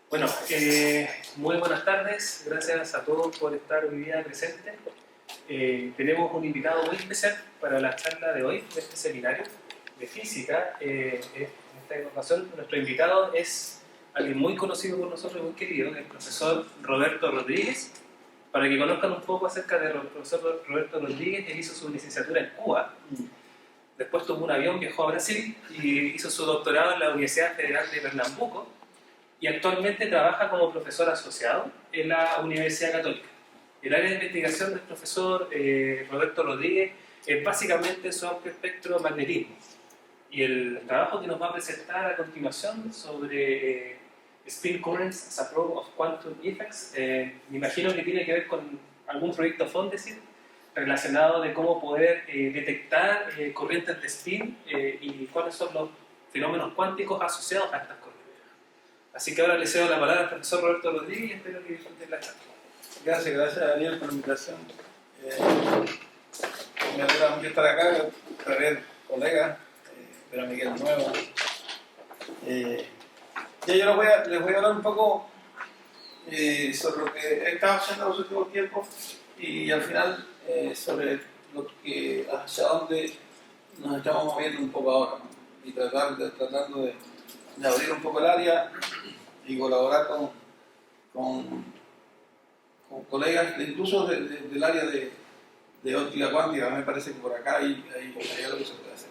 Bueno, muy buenas tardes, gracias a todos por estar hoy día presentes. Tenemos un invitado muy especial para la charla de hoy, de este seminario de física. En esta ocasión, nuestro invitado es alguien muy conocido por nosotros, muy querido, el profesor Roberto Rodríguez. Para que conozcan un poco acerca del profesor Roberto Rodríguez, él hizo su licenciatura en Cuba. Después tomó un avión, viajó a Brasil y hizo su doctorado en la Universidad Federal de Pernambuco y actualmente trabaja como profesor asociado en la Universidad Católica. El área de investigación del profesor Roberto Rodríguez es básicamente su amplio espectro magnetismo. Y el trabajo que nos va a presentar a continuación sobre spin currents as a probe of quantum effects, me imagino que tiene que ver con algún proyecto Fondesit relacionado de cómo poder detectar corrientes de spin y cuáles son los fenómenos cuánticos asociados a estas corrientes. Así que ahora le cedo la palabra al profesor Roberto Rodríguez y espero que disfruten la charla. Gracias Daniel por la invitación. Me alegra mucho estar acá, ver colegas, ver a Miguel nuevo. Ya yo les voy a hablar un poco sobre lo que he estado haciendo en los últimos tiempos y al final sobre hacia dónde nos estamos moviendo un poco ahora, ¿no? Y tratando de abrir un poco el área y colaborar con colegas, incluso del área de óptica cuántica. Me parece que por acá hay algo que se puede hacer.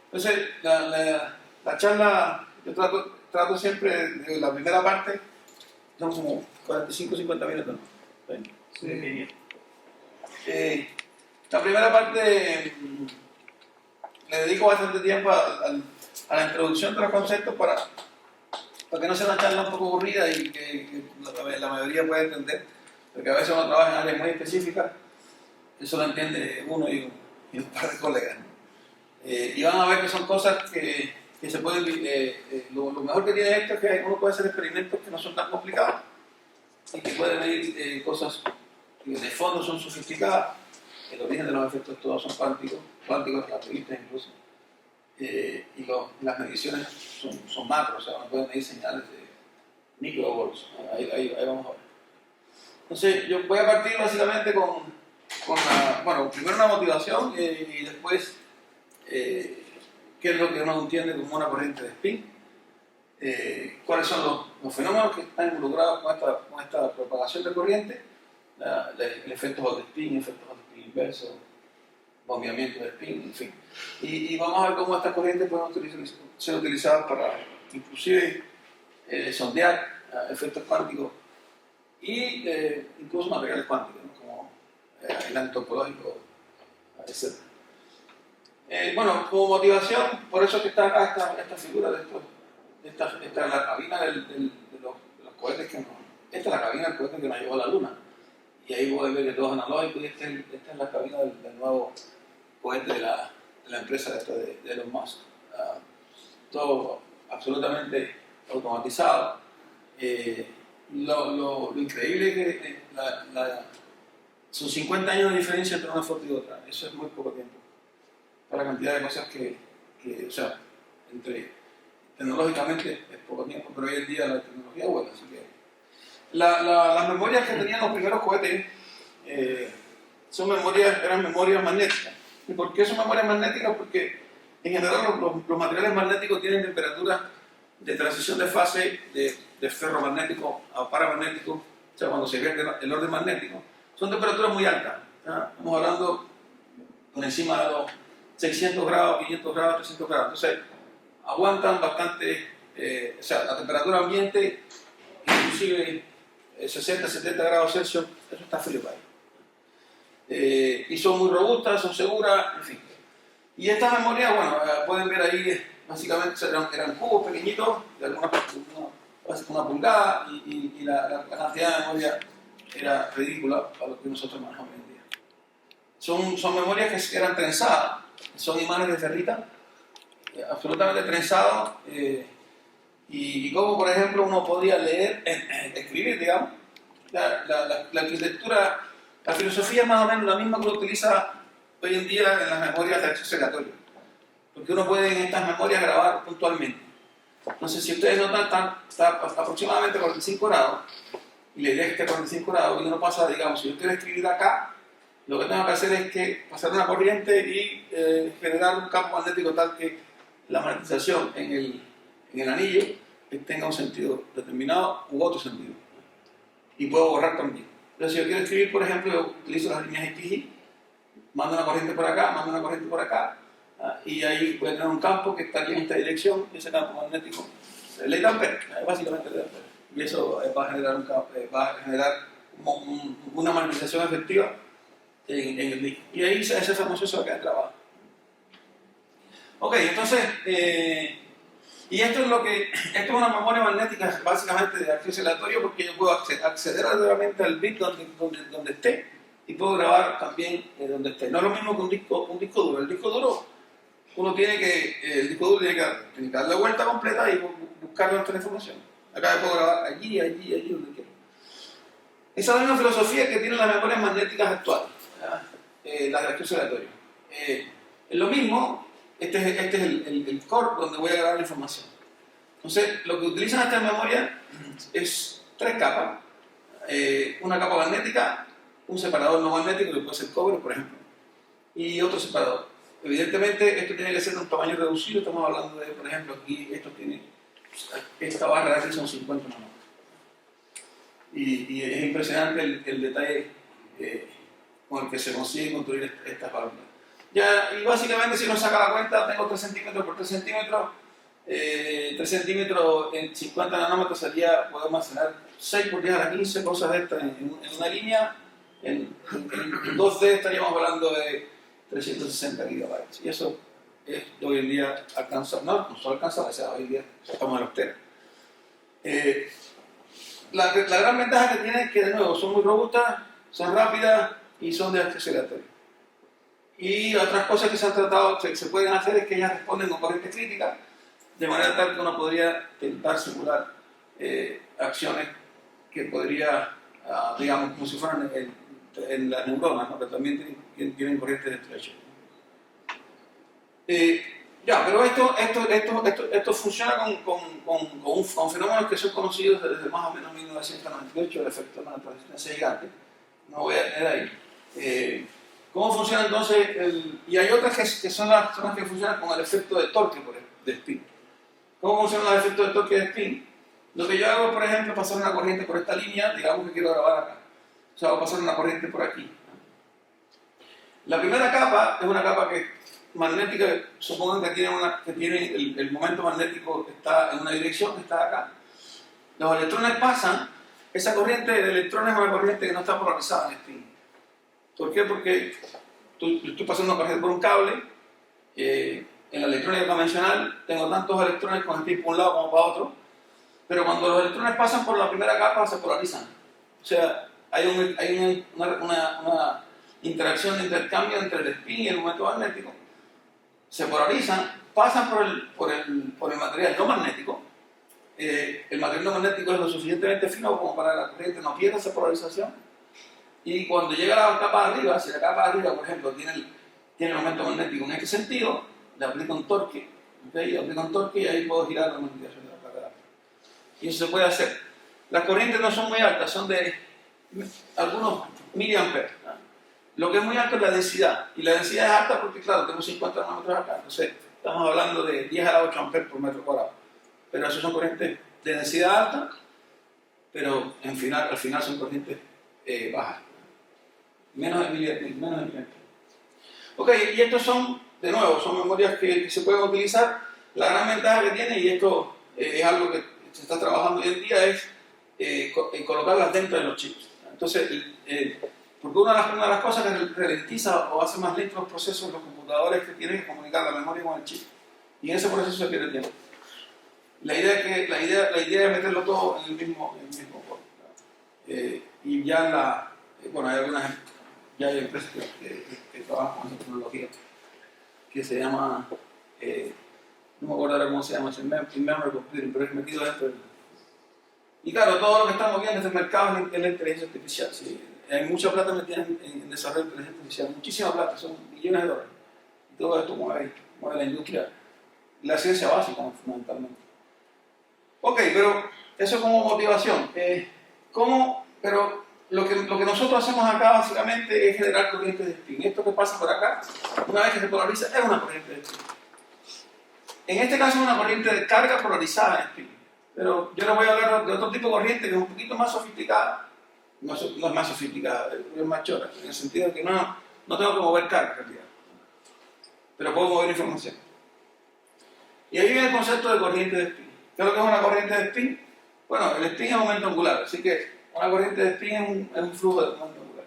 Entonces, la charla, yo trato siempre de la primera parte, son como 45-50 minutos, ¿no? Sí. La primera parte le dedico bastante tiempo a la introducción de los conceptos para que no sea una charla un poco aburrida y que la mayoría pueda entender, porque a veces uno trabaja en áreas muy específicas, eso lo entiende uno y un par de colegas, ¿no? Y van a ver que son cosas que se pueden... lo mejor que tiene esto es que uno puede hacer experimentos que no son tan complicados y que pueden medir cosas que de fondo son sofisticadas. El origen de los efectos todos son cuánticos relativistas incluso. Y las mediciones son macros, o sea, uno puede medir señales de microvolts. Ahí vamos a ver. Entonces, yo voy a partir básicamente primero una motivación y después qué es lo que uno entiende como una corriente de spin, cuáles son los fenómenos que están involucrados con esta propagación de corriente, el efecto Hall de spin, efecto Hall de spin inverso, bombeamiento de spin, en fin. Y vamos a ver cómo estas corrientes pueden ser utilizadas para inclusive sondear efectos cuánticos y incluso materiales cuánticos, ¿no? Como aislante topológico, etc. Bueno, como motivación, por eso que está acá esta figura de esta es la cabina de los cohetes que nos... Esta es la cabina del cohete que nos llevó a la Luna. Y ahí pueden ver que todo es analógico y esta es la cabina del nuevo cohete de la empresa de Elon Musk. Todo absolutamente automatizado. Lo increíble es que son 50 años de diferencia entre una foto y otra. Eso es muy poco tiempo para la cantidad de cosas o sea, tecnológicamente es poco tiempo, pero hoy en día la tecnología es buena, así que las memorias que tenían los primeros cohetes eran memorias magnéticas. ¿Y por qué son memorias magnéticas? Porque en general los materiales magnéticos tienen temperaturas de transición de fase de ferromagnético a paramagnético, o sea, cuando se pierde el orden magnético, son temperaturas muy altas, ¿ya? Estamos hablando por encima de los 600 grados, 500 grados, 300 grados. Entonces, aguantan bastante, o sea, la temperatura ambiente, inclusive 60, 70 grados Celsius, eso está frío para ahí. Y son muy robustas, son seguras, en fin. Y estas memorias, bueno, pueden ver ahí, básicamente eran cubos pequeñitos, de una pulgada, y la cantidad de memoria era ridícula para lo que nosotros manejamos hoy en día. Son memorias que eran trenzadas, son imanes de ferrita, absolutamente trenzados, y como por ejemplo uno podía leer, escribir, digamos, la arquitectura, la filosofía es más o menos la misma que uno utiliza hoy en día en las memorias de acceso aleatorio, porque uno puede en estas memorias grabar puntualmente. Entonces, si ustedes notan, está aproximadamente 45 grados, y la idea es que esté 45 grados, y uno pasa, digamos, si yo quiero escribir acá, lo que tengo que hacer es que pasar una corriente y generar un campo magnético tal que la magnetización en el anillo tenga un sentido determinado u otro sentido. Y puedo borrar también. Entonces, si yo quiero escribir, por ejemplo, yo utilizo las líneas X y mando una corriente por acá, mando una corriente por acá, y ahí voy a tener un campo que estaría en esta dirección, y ese campo magnético, ley de Ampère, básicamente ley de Ampère. Y eso va a generar, una magnetización efectiva en el disco. Y ahí ese famoso se va a quedar grabado. Ok, entonces, y esto es una memoria magnética básicamente de acceso aleatorio, porque yo puedo acceder aleatoriamente al bit donde esté, y puedo grabar también donde esté. No es lo mismo que un disco duro. El disco duro, el disco duro tiene que dar la vuelta completa y buscar dentro de la información. Acá yo puedo grabar allí, donde quiero. Esa es la misma filosofía que tienen las memorias magnéticas actuales, las de acceso aleatorio. Es lo mismo. Este es el core donde voy a grabar la información. Entonces, lo que utilizan estas memorias es 3 capas. Una capa magnética, un separador no magnético, que puede ser cobre, por ejemplo, y otro separador. Evidentemente, esto tiene que ser de un tamaño reducido. Estamos hablando de, por ejemplo, aquí esta barra de aquí son 50 nanómetros. Y es impresionante el detalle con el que se consigue construir estas válvulas. Y básicamente, si uno saca la cuenta, tengo 3 centímetros por 3 centímetros. 3 centímetros en 50 nanómetros sería, puedo almacenar 6 por 10 a la 15 cosas de estas en una línea. En 2D estaríamos hablando de 360 gigabytes. Y eso es hoy en día alcanza, no solo alcanza, o sea, hoy en día estamos en los teras. La gran ventaja que tienen es que, de nuevo, son muy robustas, son rápidas y son de acceso aleatorio. Y otras cosas que se han tratado, se pueden hacer, es que ellas responden con corriente crítica, de manera tal que uno podría intentar simular acciones que podría, digamos, como si fueran en las neuronas, ¿no? Que también tienen corriente de estrecho. Pero esto funciona con fenómenos que son conocidos desde más o menos 1998, el efecto de la transferencia gigante. No voy a tener ahí. ¿Cómo funciona entonces? Y hay otras que son las que funcionan con el efecto de torque de spin. ¿Cómo funciona el efecto de torque de spin? Lo que yo hago, por ejemplo, es pasar una corriente por esta línea, digamos que quiero grabar acá. O sea, voy a pasar una corriente por aquí. La primera capa es una capa magnética, supongan que tiene el momento magnético está en una dirección, que está acá. Los electrones pasan, esa corriente de electrones es una corriente que no está polarizada en spin. ¿Por qué? Porque estoy pasando una corriente por un cable. En la electrónica convencional tengo tantos electrones con spin por un lado como para otro, pero cuando los electrones pasan por la primera capa se polarizan. O sea, hay una interacción de intercambio entre el spin y el momento magnético. Se polarizan, pasan por el material no magnético. El material no magnético es lo suficientemente fino como para que la corriente no pierda esa polarización. Y cuando llega a la capa de arriba, si la capa de arriba, por ejemplo, tiene el momento magnético en este sentido, le aplico un torque, ¿okay? Le aplico un torque y ahí puedo girar la magnetización de la placa de arriba. Y eso se puede hacer. Las corrientes no son muy altas, son de algunos miliamperes, ¿no? Lo que es muy alto es la densidad. Y la densidad es alta porque, claro, tengo 50 nanómetros acá. Entonces, estamos hablando de 10 a la 8 amperes por metro cuadrado. Pero eso son corrientes de densidad alta, pero al final son corrientes bajas. Menos de miliamperes. Ok, y estos son, de nuevo, son memorias que se pueden utilizar. La gran ventaja que tiene, y esto es algo que se está trabajando hoy en día, es colocarlas dentro de los chips. Entonces, porque una de las cosas que ralentiza o hace más lentos los procesos de los computadores que tienen que comunicar la memoria con el chip. Y en ese proceso se pierde tiempo. La idea es meterlo todo en el mismo core. Y ya hay empresas que trabajan con esa tecnología que se llama, no me acuerdo ahora cómo se llama, es in-memory computing, pero es metido dentro. Y claro, todo lo que estamos viendo en este mercado es la inteligencia artificial. ¿Sí? Hay mucha plata metida en desarrollo de inteligencia artificial, muchísima plata, son billones de dólares. Y todo esto mueve la industria, la ciencia básica fundamentalmente. Ok, pero eso como motivación. Pero lo que nosotros hacemos acá básicamente es generar corrientes de spin. Esto que pasa por acá, una vez que se polariza, es una corriente de spin. En este caso es una corriente de carga polarizada en spin. Pero yo les voy a hablar de otro tipo de corriente que es un poquito más sofisticada. No es más sofisticada, es más chora, en el sentido de que no tengo que mover carga en realidad, pero puedo mover información. Y ahí viene el concepto de corriente de spin. ¿Qué es lo que es una corriente de spin? Bueno, el spin es momento angular, así que una corriente de spin es un flujo de momento angular.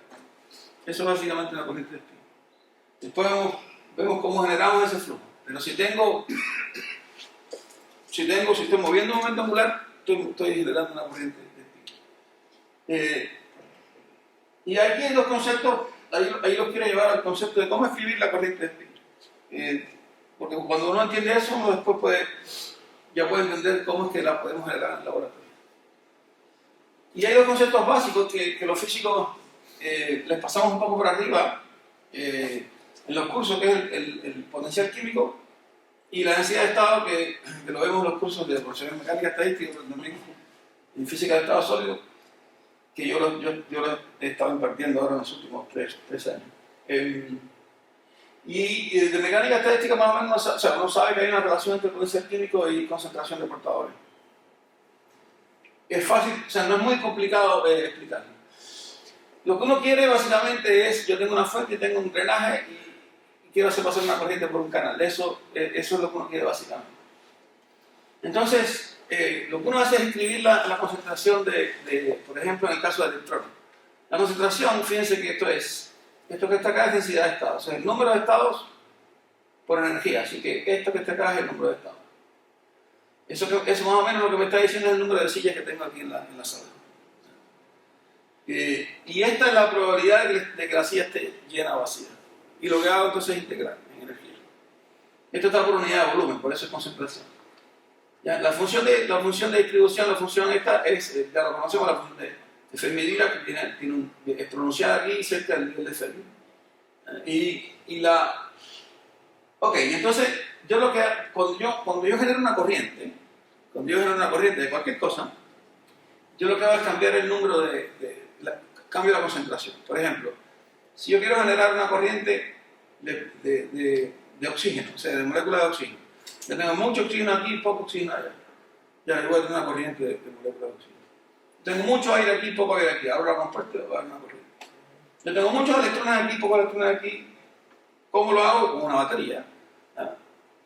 Eso es básicamente una corriente de spin. Después vemos cómo generamos ese flujo. Pero si estoy moviendo un momento angular, estoy generando una corriente de spin. Y aquí hay dos conceptos, ahí los quiero llevar al concepto de cómo escribir la corriente de spin. Porque cuando uno entiende eso, uno después ya puede entender cómo es que la podemos generar en el laboratorio. Y hay dos conceptos básicos que los físicos les pasamos un poco por arriba en los cursos, que es el potencial químico y la densidad de estado, que lo vemos en los cursos de profesores de mecánica estadística, pero también en física de estado sólido, que yo lo he estado impartiendo ahora en los últimos tres años. Y de mecánica estadística más o menos, o sea, uno sabe que hay una relación entre potencial químico y concentración de portadores. Es fácil, o sea, no es muy complicado explicarlo. Lo que uno quiere básicamente es, yo tengo una fuente y tengo un drenaje y quiero hacer pasar una corriente por un canal. Eso es lo que uno quiere básicamente. Entonces, lo que uno hace es escribir la concentración por ejemplo, en el caso de electrones. La concentración, fíjense que esto que está acá es densidad de estados, o sea, el número de estados por energía, así que esto que está acá es el número de estados. Eso más o menos lo que me está diciendo es el número de sillas que tengo aquí en la sala. Y esta es la probabilidad de que la silla esté llena o vacía. Y lo que hago entonces es integrar en energía. Esto está por unidad de volumen, por eso es concentración. Ya, la función de distribución, la función esta ya lo conocemos, la función de Fermi-Dirac, que es pronunciada aquí cerca del nivel de Fermi. Ok, entonces, cuando yo genero una corriente, de cualquier cosa, yo lo que hago es cambiar el número cambio la concentración. Por ejemplo, si yo quiero generar una corriente de oxígeno, o sea, de moléculas de oxígeno, yo tengo mucho oxígeno aquí y poco oxígeno allá. Ya, yo voy a tener una corriente de moléculas de oxígeno. Tengo mucho aire aquí, poco aire aquí. Ahora la compuesto, va a haber una corriente. Yo tengo muchos electrones aquí, pocos electrones aquí. ¿Cómo lo hago? Con una batería.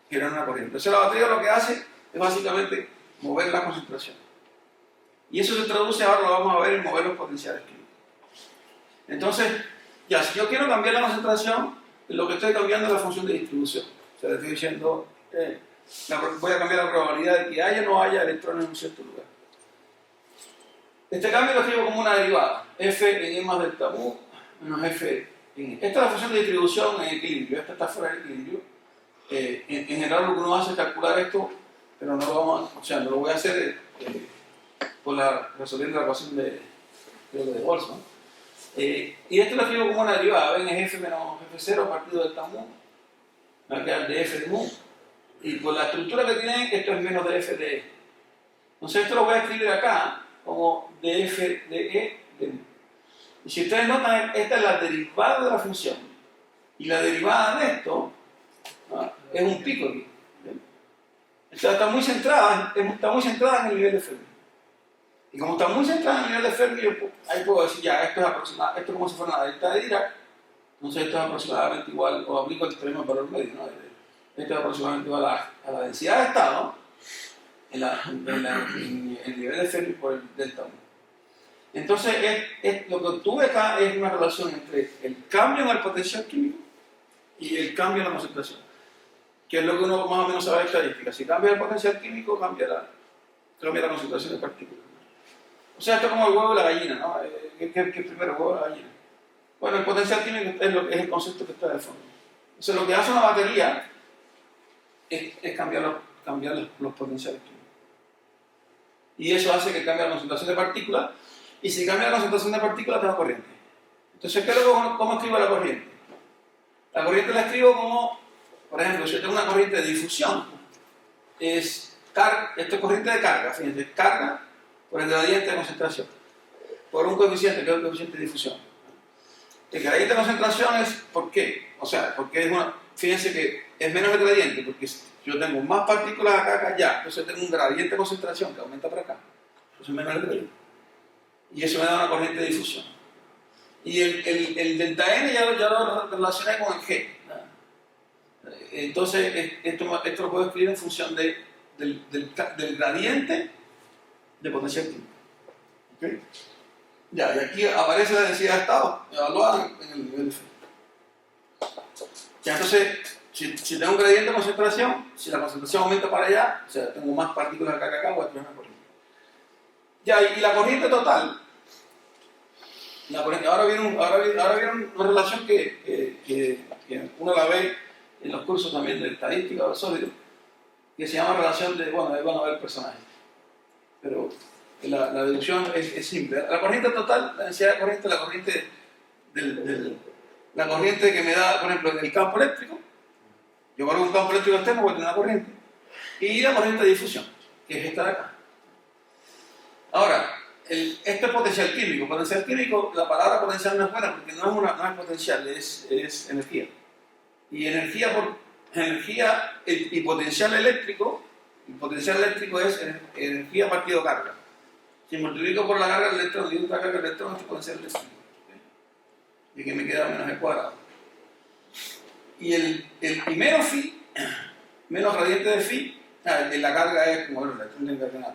Generar una corriente. Entonces la batería lo que hace es básicamente mover la concentración. Y eso se traduce, ahora lo vamos a ver, en mover los potenciales químicos. Entonces, ya, si yo quiero cambiar la concentración, lo que estoy cambiando es la función de distribución. O sea, le estoy diciendo, voy a cambiar la probabilidad de que haya o no haya electrones en un cierto lugar. Este cambio lo escribo como una derivada. F en E más delta mu menos F en E. Esta es la función de distribución en equilibrio. Esta está fuera de equilibrio. En general lo que uno hace es calcular esto, pero no lo voy a hacer resolviendo la ecuación de Boltzmann. Y esto lo escribo como una derivada. Ven, es F menos F0 partido del delta mu. Va a quedar de F de mu. Y con la estructura que tiene, esto es menos de F de E. Entonces esto lo voy a escribir acá como df de E de mu. Y si ustedes notan, esta es la derivada de la función. Y la derivada de esto es un pico aquí. O sea, está muy centrada en el nivel de Fermi. Y como está muy centrada en el nivel de Fermi, ahí puedo decir, ya, esto es como si fuera una delta de Dirac. Entonces esto es aproximadamente igual, o aplico el teorema de valor medio, ¿no? Esto es aproximadamente igual a la densidad de estado en el nivel de Fermi por el delta 1. Entonces, lo que obtuve acá es una relación entre el cambio en el potencial químico y el cambio en la concentración, que es lo que uno más o menos sabe de estadística. Si cambia el potencial químico, cambia la concentración de partículas. O sea, esto es como el huevo y la gallina, ¿no? ¿Qué es primero, el huevo o la gallina? Bueno, el potencial químico es el concepto que está de fondo. Entonces, lo que hace una batería es cambiar los potenciales químicos. Y eso hace que cambie la concentración de partículas. Y si cambia la concentración de partículas, tengo corriente. Entonces, ¿cómo escribo la corriente? La corriente la escribo como, por ejemplo, si yo tengo una corriente de difusión, es esto es corriente de carga, fíjense, carga por el gradiente de concentración, por un coeficiente que es el coeficiente de difusión. El gradiente de concentración es, ¿por qué? O sea, porque es una, fíjense que es menos el gradiente, porque yo tengo más partículas acá que allá, entonces tengo un gradiente de concentración que aumenta para acá, entonces menos el gradiente. Y eso me da una corriente de difusión. Y el delta N ya lo relacioné con el G. Entonces, esto lo puedo escribir en función del gradiente de potencial química. ¿Okay? Ya, y aquí aparece la densidad de estado evaluada en el nivel de fe. Ya, entonces, si tengo un gradiente de concentración, si la concentración aumenta para allá, o sea, tengo más partículas acá que acá, voy a tener una corriente. Ya, y la corriente total. Ahora viene una relación que uno la ve en los cursos también de estadística o de sólido, que se llama relación de, bueno, ahí van a ver personajes. Pero la deducción es simple. La corriente total, la densidad de corriente, la corriente que me da, por ejemplo, en el campo eléctrico, yo valgo un campo eléctrico externo, voy a tener una corriente. Y la corriente de difusión, que es esta de acá. Ahora, esto es potencial químico. Potencial químico, la palabra potencial no es buena porque no es potencial, es energía. Y energía y potencial eléctrico es energía partido carga. Si multiplico por la carga del electrón y otra carga del electrón, es potencial eléctrico. Y que me queda menos el cuadrado. Y menos phi, menos gradiente de phi, la carga es como el electrón de carga.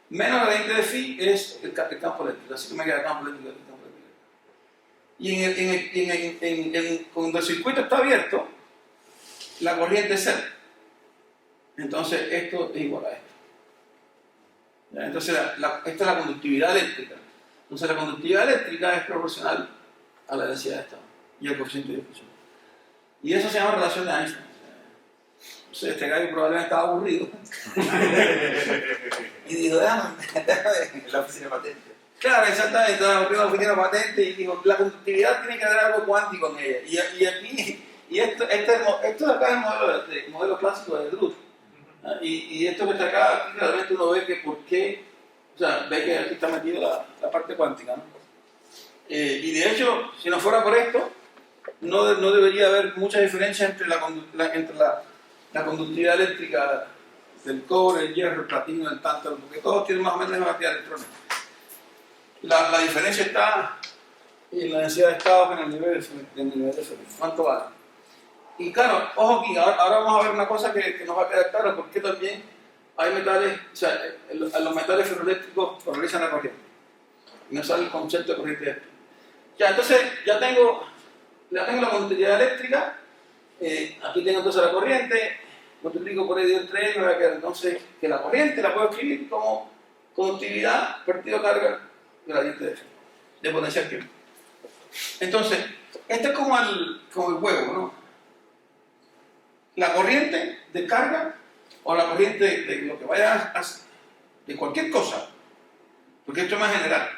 Menos gradiente de phi es el campo eléctrico, así que me queda el campo eléctrico. Y cuando el circuito está abierto, la corriente es cero. Entonces esto es igual a esto. ¿Ya? Entonces esta es la conductividad eléctrica. Entonces la conductividad eléctrica es proporcional a la densidad de estado y al coeficiente de difusión. Y eso se llama relación de Einstein. Entonces este gallo probablemente estaba aburrido. Y dijo, déjame en la oficina patente. Claro, exactamente, estaba aburrido en la oficina patente y dijo, la conductividad tiene que haber algo cuántico en ella. Y esto de acá es el modelo clásico de Drude. Y esto que está acá, aquí realmente uno ve que por qué, o sea, ve que aquí está metida la parte cuántica, ¿no? Y de hecho, si no fuera por esto, no debería haber mucha diferencia entre la conductividad eléctrica del cobre, el hierro, el platino, el tántalo, porque todos tienen más o menos la cantidad de electrones. La diferencia está en la densidad de estados en el nivel de Fermi. ¿Cuánto vale? Y claro, ojo aquí, ahora vamos a ver una cosa que nos va a quedar claro, porque también hay metales, o sea, los metales ferroeléctricos polarizan la corriente. Y no sale el concepto de corriente eléctrica. Ya, entonces, ya tengo la conductividad eléctrica, aquí tengo entonces la corriente, multiplico por ello entre ellos, va a quedar entonces que la corriente la puedo escribir como conductividad partido carga gradiente de potencial químico. Entonces, esto es como el huevo, ¿no? La corriente de carga o la corriente de lo que vaya a de cualquier cosa, porque esto es más general,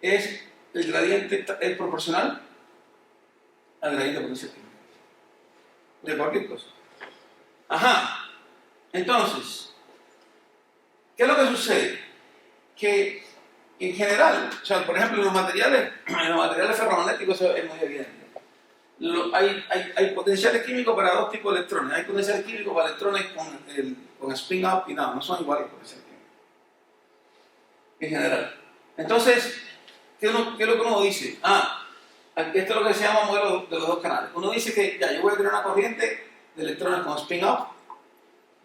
el gradiente es proporcional al gradiente de potencial químico. De cualquier cosa. Ajá. Entonces, ¿qué es lo que sucede? Que en general, o sea, por ejemplo, en los materiales ferromagnéticos eso es muy evidente. Hay potenciales químicos para dos tipos de electrones. Hay potenciales químicos para electrones con spin up y down, no son iguales los potenciales químicos. En general. Entonces, ¿qué es lo que uno dice? Esto es lo que se llama modelo de los dos canales. Uno dice que ya, yo voy a tener una corriente de electrones con spin up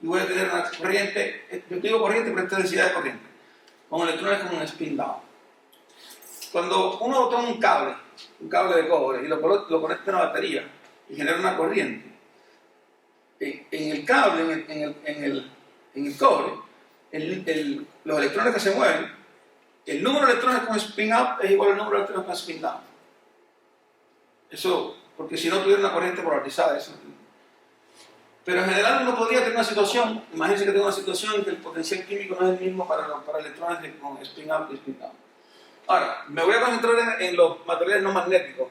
y voy a tener una corriente, yo digo corriente, pero esta es densidad de corriente, con electrones con un spin down. Cuando uno toma un cable de cobre y lo conecta a una batería y genera una corriente, en el cable, en el cobre, los electrones que se mueven, el número de electrones con spin up es igual al número de electrones con spin down. Eso, porque si no tuviera una corriente polarizada, eso. Pero en general uno podría tener una situación, imagínense que tengo una situación en que el potencial químico no es el mismo para electrones con spin up y spin down. Ahora, me voy a concentrar en los materiales no magnéticos,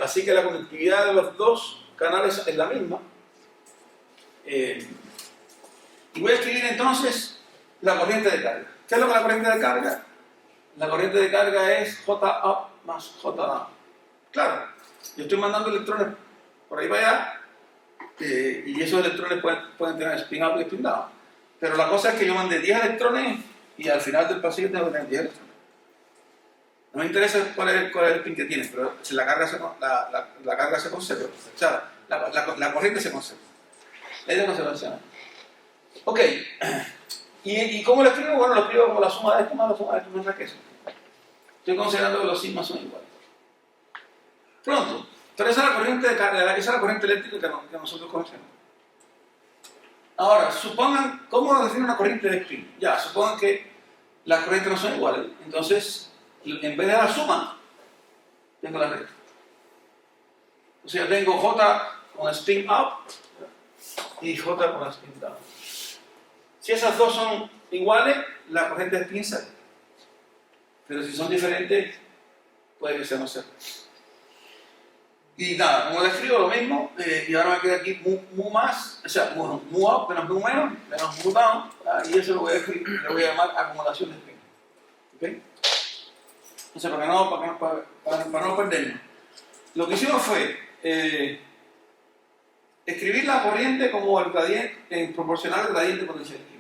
así que la conductividad de los dos canales es la misma. Y voy a escribir entonces la corriente de carga. ¿Qué es lo que es la corriente de carga? La corriente de carga es J up más J down. Claro, yo estoy mandando electrones por ahí para allá y esos electrones pueden tener spin up y spin down. Pero la cosa es que yo mandé 10 electrones y al final del pasillo tengo que tener 10 electrones. No me interesa cuál es el spin que tiene, pero si la carga se conserva. O sea, la corriente se conserva. La idea de conservación. Ok. ¿Y cómo lo escribo? Bueno, lo escribo como la suma de esto más la suma de esto mientras que eso. Estoy considerando que los sigmas son iguales. Pronto. Pero esa es la corriente de carga, esa es la corriente eléctrica que nosotros conocemos. Ahora, supongan, ¿cómo nos define una corriente de spin? Ya, supongan que las corrientes no son iguales. Entonces, en vez de la suma, tengo la recta. O sea, tengo J con spin up y J con spin down. Si esas dos son iguales, la corriente de spin sale. Pero si son diferentes, puede que sean cero. Y nada, como le escribo lo mismo, y ahora me queda aquí mu más, o sea, mu up menos mu menos mu down, y eso lo voy a escribir, le voy a llamar acumulación de spin. ¿Ok? O sea, para no perdernos. Lo que hicimos fue escribir la corriente como el gradiente, proporcional al gradiente potencial químico.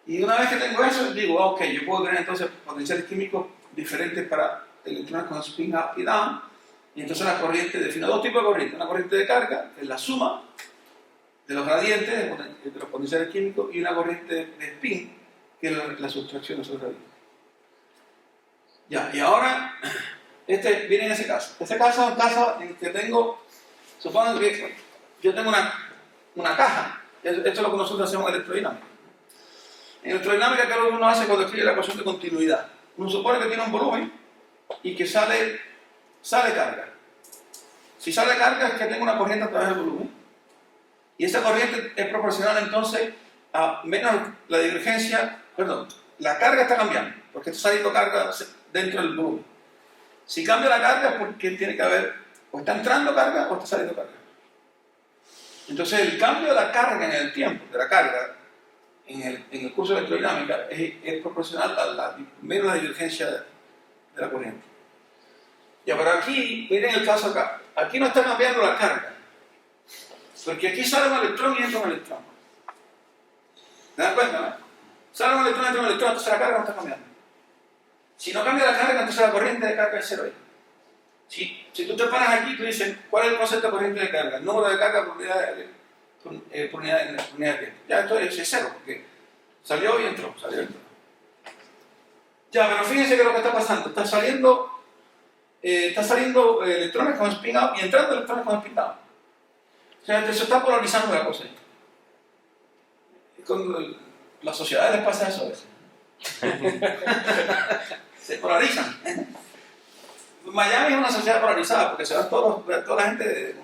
Y una vez que tengo eso, digo, ok, yo puedo tener entonces potenciales químicos diferentes para electrones con spin up y down. Y entonces la corriente, defino dos tipos de corriente. Una corriente de carga, que es la suma de los gradientes de los potenciales químicos, y una corriente de spin, que es la sustracción de esos gradientes. Ya, y ahora, viene en ese caso. Este caso es un caso en que tengo, supongo que yo tengo una caja. Esto es lo que nosotros hacemos en electrodinámica. En electrodinámica, ¿qué es lo que uno hace cuando escribe la ecuación de continuidad? Uno supone que tiene un volumen y que sale carga. Si sale carga es que tengo una corriente a través del volumen. Y esa corriente es proporcional entonces a menos la divergencia, perdón, la carga está cambiando, porque está saliendo carga dentro del volumen. Si cambia la carga es porque tiene que haber, o está entrando carga o está saliendo carga. Entonces el cambio de la carga en el tiempo, de la carga, en el curso de electrodinámica, es proporcional a menos la divergencia de la corriente. Ya, pero aquí, miren el caso acá. Aquí no está cambiando la carga. Porque aquí sale un electrón y entra un electrón. ¿Te das cuenta, no? Sale un electrón y entra un electrón, entonces la carga no está cambiando. Si no cambia la carga, entonces la corriente de carga es cero ahí. Si tú te paras aquí, tú dices, ¿cuál es el concepto de corriente de carga? El número de carga por unidad de tiempo. Ya, esto es cero, porque salió y entró, Ya, pero fíjense que lo que está pasando, está saliendo electrones con spin up y entrando electrones con spin down. O sea, se está polarizando la cosa. Con las sociedades les pasa eso a veces. Se polarizan. Miami es una sociedad polarizada porque se van toda la gente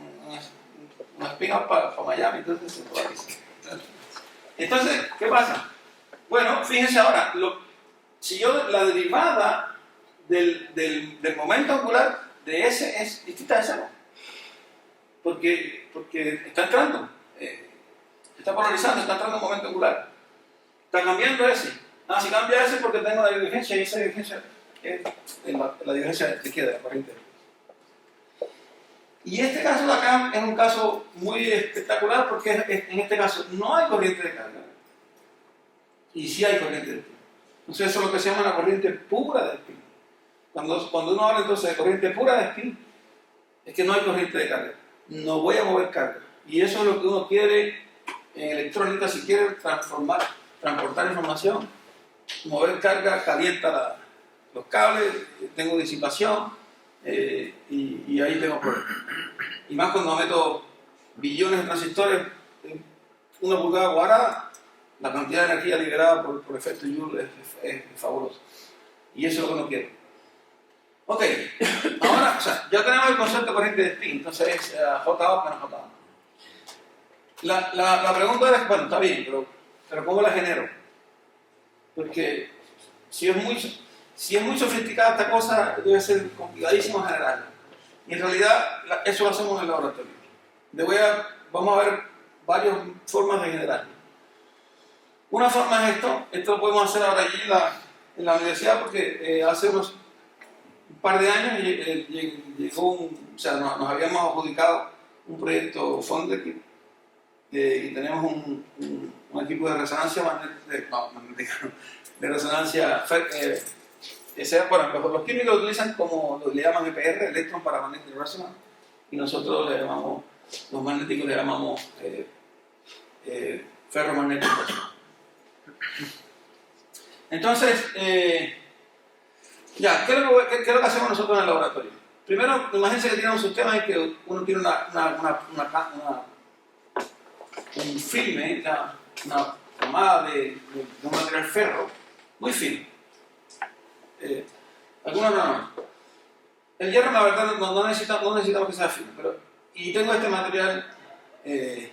una spin up para Miami, entonces se polariza. Entonces, ¿qué pasa? Bueno, fíjense ahora, si yo la derivada del momento angular de S es distinta de cero. Porque está entrando, está polarizando, está entrando un momento angular. Está cambiando S. Si cambia S porque tengo la divergencia y esa divergencia es la divergencia de izquierda, de la corriente. Y este caso de acá es un caso muy espectacular porque en este caso no hay corriente de carga. Y sí hay corriente de spin. Entonces eso es lo que se llama la corriente pura de spin. Cuando uno habla entonces de corriente pura de spin, es que no hay corriente de carga. No voy a mover carga. Y eso es lo que uno quiere en electrónica, si quiere transportar información. Mover carga calienta los cables, tengo disipación y ahí tengo problemas. Y más cuando meto billones de transistores en una pulgada cuadrada, la cantidad de energía liberada por efecto Joule es fabulosa. Y eso es lo que uno quiere. Ok, ahora, o sea, ya tenemos el concepto de corriente de spin, entonces es J up menos J down. La pregunta es, bueno, está bien, pero ¿cómo la genero? Porque si es muy sofisticada esta cosa, debe ser complicadísimo generarla. Y en realidad, eso lo hacemos en el laboratorio. Vamos a ver varias formas de generarla. Una forma es esto lo podemos hacer ahora allí en la universidad porque hace un par de años llegó o sea, nos habíamos adjudicado un proyecto Fondetic y tenemos un equipo de resonancia magnética, de resonancia, bueno, los químicos lo utilizan como le llaman EPR, Electron Paramagnetic Resonance, y nosotros le llamamos, los magnéticos le llamamos ferromagnético. Entonces, ya, ¿qué es lo que hacemos nosotros en el laboratorio? Primero, imagínense que tiene un sistema en que uno tiene un filme, una camada de un material ferro muy fino. Algunos no. El hierro, la verdad, no necesitamos que sea fino, y tengo este material que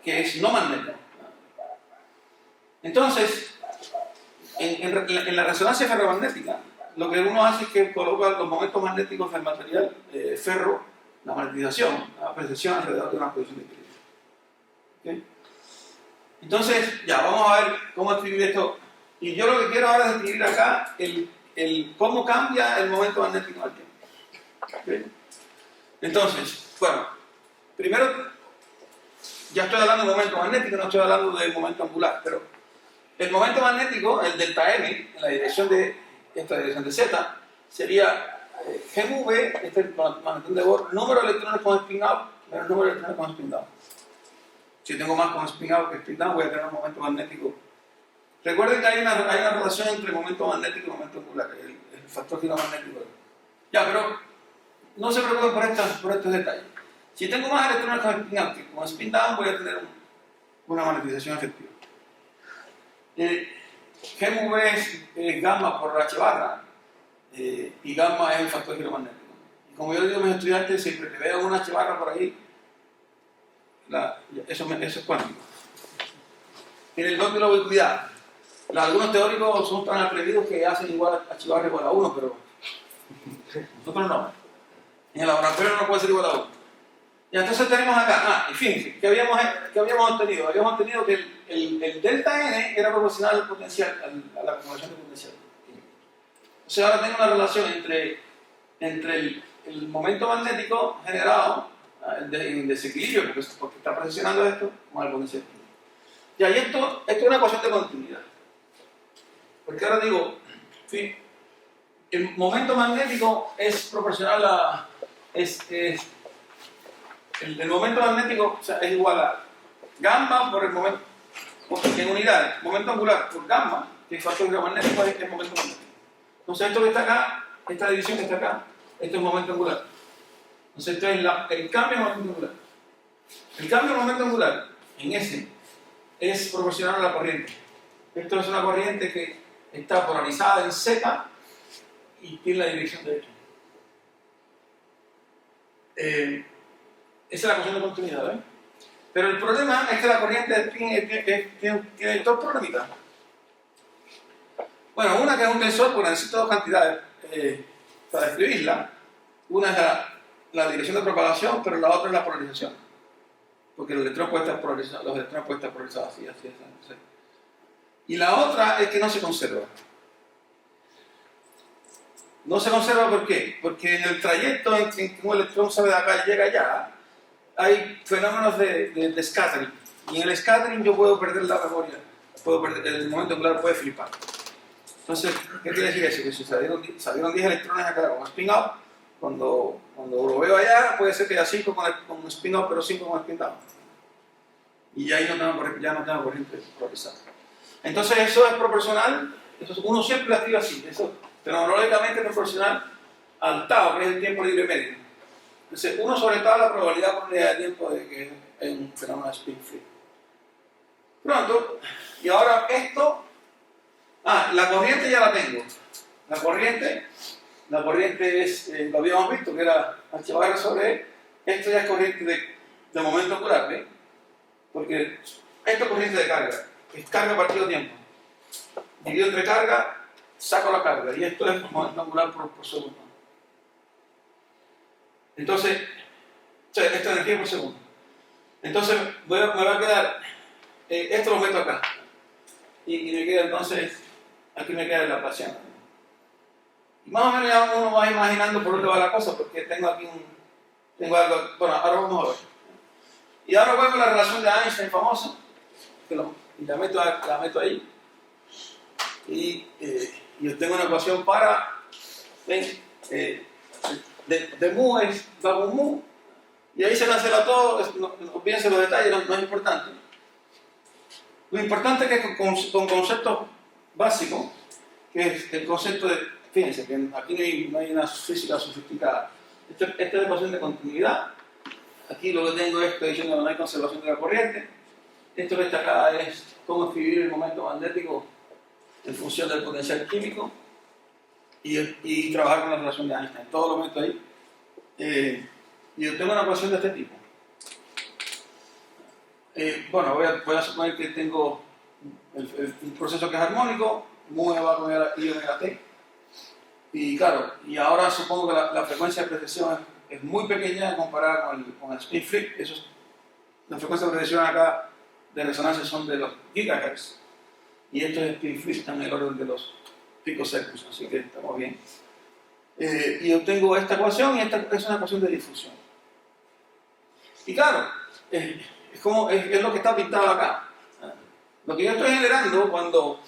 es no magnético. Entonces, en la resonancia ferromagnética, lo que uno hace es que coloca los momentos magnéticos del material ferro, la magnetización, la precesión alrededor de una posición de equilibrio. ¿Okay? Entonces, ya, vamos a ver cómo escribir esto. Y yo lo que quiero ahora es escribir acá cómo cambia el momento magnético al tiempo. ¿Okay? Entonces, bueno, primero, ya estoy hablando de momento magnético, no estoy hablando de momento angular, pero el momento magnético, el delta M, en la dirección de Z, sería GMV, este es el magnetismo de Bohr, número de electrones con spin out menos número de electrones con spin down. Si tengo más con spin out que spin down, voy a tener un momento magnético. Recuerden que hay una relación entre momento magnético y momento angular, el factor magnético. Ya, pero no se preocupen por estos detalles. Si tengo más electrones con spin out que con spin down, voy a tener una magnetización efectiva. GMV es gamma por H barra y gamma es el factor giromagnético. Y como yo digo a mis estudiantes, siempre que vean una H barra por ahí, eso es cuántico. Tiene el don de la ubicuidad. Algunos teóricos son tan atrevidos que hacen igual a H barra igual a 1, pero nosotros no. En el laboratorio no puede ser igual a 1. Y entonces tenemos acá, y fíjense, ¿qué habíamos obtenido? Habíamos obtenido que el delta N era proporcional al potencial, a la acumulación de potencial. Entonces ahora tengo una relación entre el momento magnético generado en desequilibrio, porque está presionando esto, con el potencial. Y ahí esto es una ecuación de continuidad. Porque ahora digo, el momento magnético es proporcional a... El momento magnético, o sea, es igual a gamma por el momento, en unidades, momento angular por gamma, que es factor magnético, es el momento magnético. Entonces esto que está acá, esta división que está acá, esto es momento angular. Entonces esto es el cambio de momento angular. El cambio de momento angular en S es proporcional a la corriente. Esto es una corriente que está polarizada en Z y tiene la dirección de X. Esa es la ecuación de continuidad, ¿eh? Pero el problema es que la corriente tiene dos problemitas. Bueno, una que es un tensor, porque necesito dos cantidades para escribirla. Una es la dirección de propagación, pero la otra es la polarización. Porque los electrones pueden estar polarizados así. Y la otra es que no se conserva. No se conserva ¿por qué? Porque en el trayecto en que un electrón sale de acá y llega allá, hay fenómenos de scattering. Y en el scattering yo puedo perder la memoria, el momento angular puede flipar. Entonces, ¿qué quiere decir eso? Que si salieron 10 electrones acá con spin out, cuando lo veo allá, puede ser que haya 5 con spin out, pero 5 con spin down. Y ahí ya no tengo corriente polarizada. Entonces, eso es proporcional, uno siempre lo escribe así, eso fenomenológicamente proporcional al tau, que es el tiempo libre medio. Entonces, 1 sobre tau la probabilidad por unidad de tiempo de que es un fenómeno de spin free. Pronto, y ahora esto, la corriente ya la tengo. La corriente es, lo habíamos visto, que era H barra sobre E. Esto ya es corriente de momento angular, ¿ves? Porque esto es corriente de carga, es carga partido tiempo. Divido entre carga, saco la carga, y esto es momento angular por segundo. Entonces, esto es energía por segundo. Entonces, me va a quedar, esto lo meto acá. y me queda entonces, aquí me queda la ecuación. Y más o menos ya uno va imaginando por dónde va la cosa, porque tengo aquí tengo algo, bueno, ahora vamos a ver. Y ahora vuelvo a la relación de Einstein famosa, y la meto ahí, y obtengo una ecuación para, ¿ven? De mu va con mu, y ahí se cancela todo, no olvídense los detalles, no es importante. Lo importante es que con conceptos básicos, que es el concepto de, fíjense que aquí no hay una física sofisticada. Esta es la ecuación de continuidad. Aquí lo que tengo es que diciendo que no hay conservación de la corriente. Esto que está acá es cómo escribir el momento magnético en función del potencial químico y trabajar con la relación de Einstein. Todo lo meto ahí. Y yo tengo una ecuación de este tipo. Bueno, voy a suponer que tengo el proceso que es armónico, mu va con i omega t. Y claro, y ahora supongo que la frecuencia de precesión es muy pequeña comparada con el spin flip. La frecuencia de precesión acá de resonancia son de los gigahertz. Y estos spin flip están en el orden de los picosecunds, así que estamos bien. Y obtengo esta ecuación, y esta es una ecuación de difusión. Y claro, es lo que está pintado acá. Lo que yo estoy generando cuando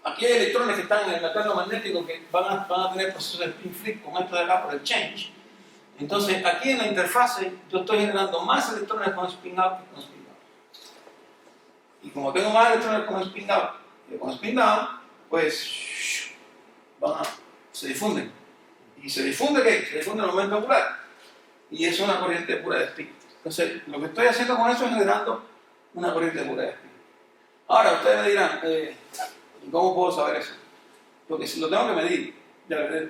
aquí hay electrones que están en el metal magnético que van a tener procesos de spin flip con esto de acá por el change. Entonces aquí en la interfase yo estoy generando más electrones con spin out que con spin down. Y como tengo más electrones con spin out que con spin down, pues se difunden. ¿Y se difunde qué? Se difunde el momento angular. Y es una corriente pura de spin. Entonces, lo que estoy haciendo con eso es generando una corriente pura de spin. Ahora, ustedes me dirán, ¿cómo puedo saber eso? Porque si lo tengo que medir.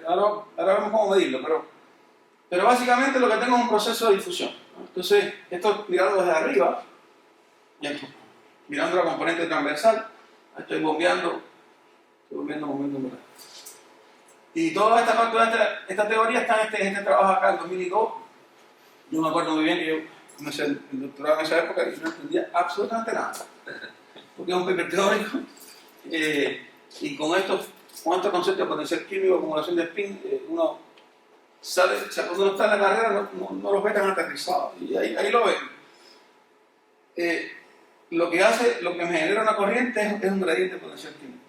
Ahora vemos cómo medirlo, pero básicamente lo que tengo es un proceso de difusión, ¿no? Entonces, esto mirado desde arriba, mirando la componente transversal, estoy bombeando momento angular. Y toda esta teoría está en este trabajo acá, en 2002. Yo me acuerdo muy bien que yo comencé el doctorado en esa época y no entendía absolutamente nada. Porque es un paper teórico. Y con estos conceptos de potencial químico, acumulación de spin, uno sale, o sea, cuando uno está en la carrera no los ve tan aterrizados. Y ahí lo ven. Lo que me genera una corriente es un gradiente de potencial químico.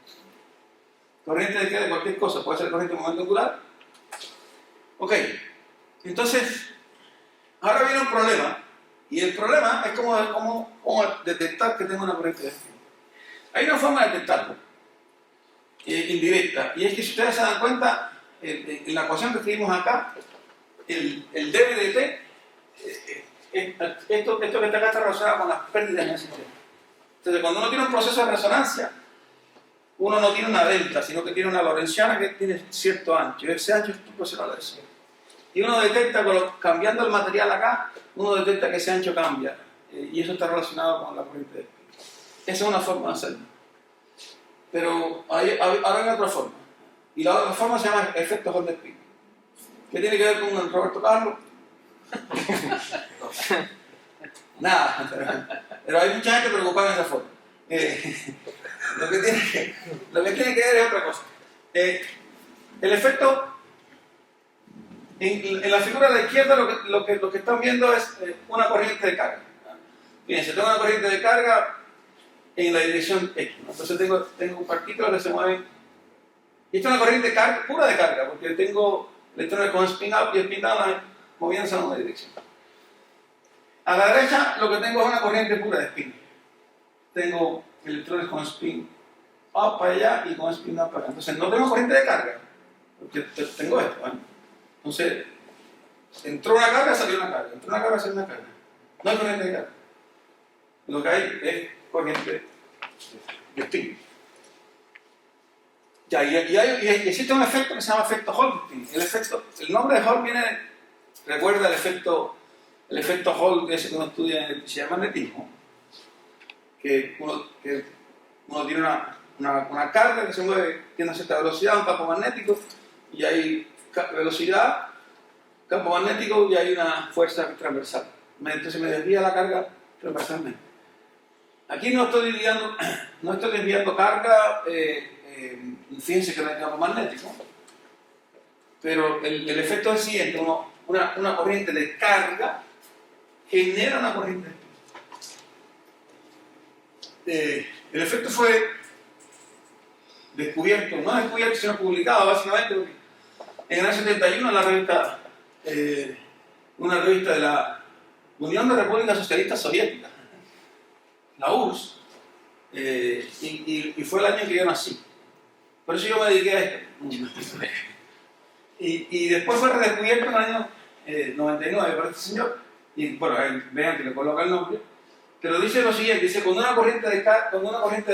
¿Corriente de qué? De cualquier cosa. Puede ser corriente de momento angular. Ok. Entonces, ahora viene un problema. Y el problema es cómo detectar que tengo una corriente de spin. Hay una forma de detectarlo. Indirecta. Y es que si ustedes se dan cuenta, en la ecuación que escribimos acá, el dB de t, esto que está acá está relacionado con las pérdidas en el sistema. Entonces, cuando uno tiene un proceso de resonancia, uno no tiene una delta, sino que tiene una lorentziana que tiene cierto ancho. Ese ancho es proporcional a eso. Y uno detecta, cambiando el material acá, uno detecta que ese ancho cambia. Y eso está relacionado con la corriente de spin. Esa es una forma de hacerlo. Pero ahora hay otra forma. Y la otra forma se llama efecto Hall de spin. ¿Qué tiene que ver con Roberto Carlos? Nada. Pero hay mucha gente preocupada en esa forma. Lo que tiene que ver es otra cosa. El efecto, en la figura de la izquierda lo que están viendo es una corriente de carga. Fíjense, tengo una corriente de carga en la dirección X, ¿no? Entonces tengo partículas que se mueven. Y esta es una corriente pura de carga, porque tengo electrones con spin up y spin down moviéndose en una dirección. A la derecha lo que tengo es una corriente pura de spin. Tengo electrones con spin up para allá y con spin down para acá. Entonces no tengo corriente de carga, porque tengo esto, ¿vale? Entonces, entró una carga, salió una carga. Entró una carga, salió una carga. No hay corriente de carga. Lo que hay es corriente de spin. Ya, y existe un efecto que se llama efecto Hall. El nombre de Hall recuerda el efecto Hall que uno estudia en electricidad y magnetismo, que uno tiene una carga que se mueve, tiene una cierta velocidad, un campo magnético, y hay velocidad, campo magnético, y hay una fuerza transversal. Entonces me desvía la carga transversalmente. Aquí no estoy desviando carga, fíjense que no hay campo magnético, pero el efecto es el siguiente: una corriente de carga genera una corriente de spin. El efecto fue descubierto, no descubierto, sino publicado básicamente porque en el año 71 en la revista, una revista de la Unión de Repúblicas Socialistas Soviéticas, la URSS, y fue el año en que yo nací. Por eso yo me dediqué a esto. Y después fue redescubierto en el año 99 por este señor, y bueno, ahí vean que le coloca el nombre, pero dice lo siguiente: dice, cuando una corriente de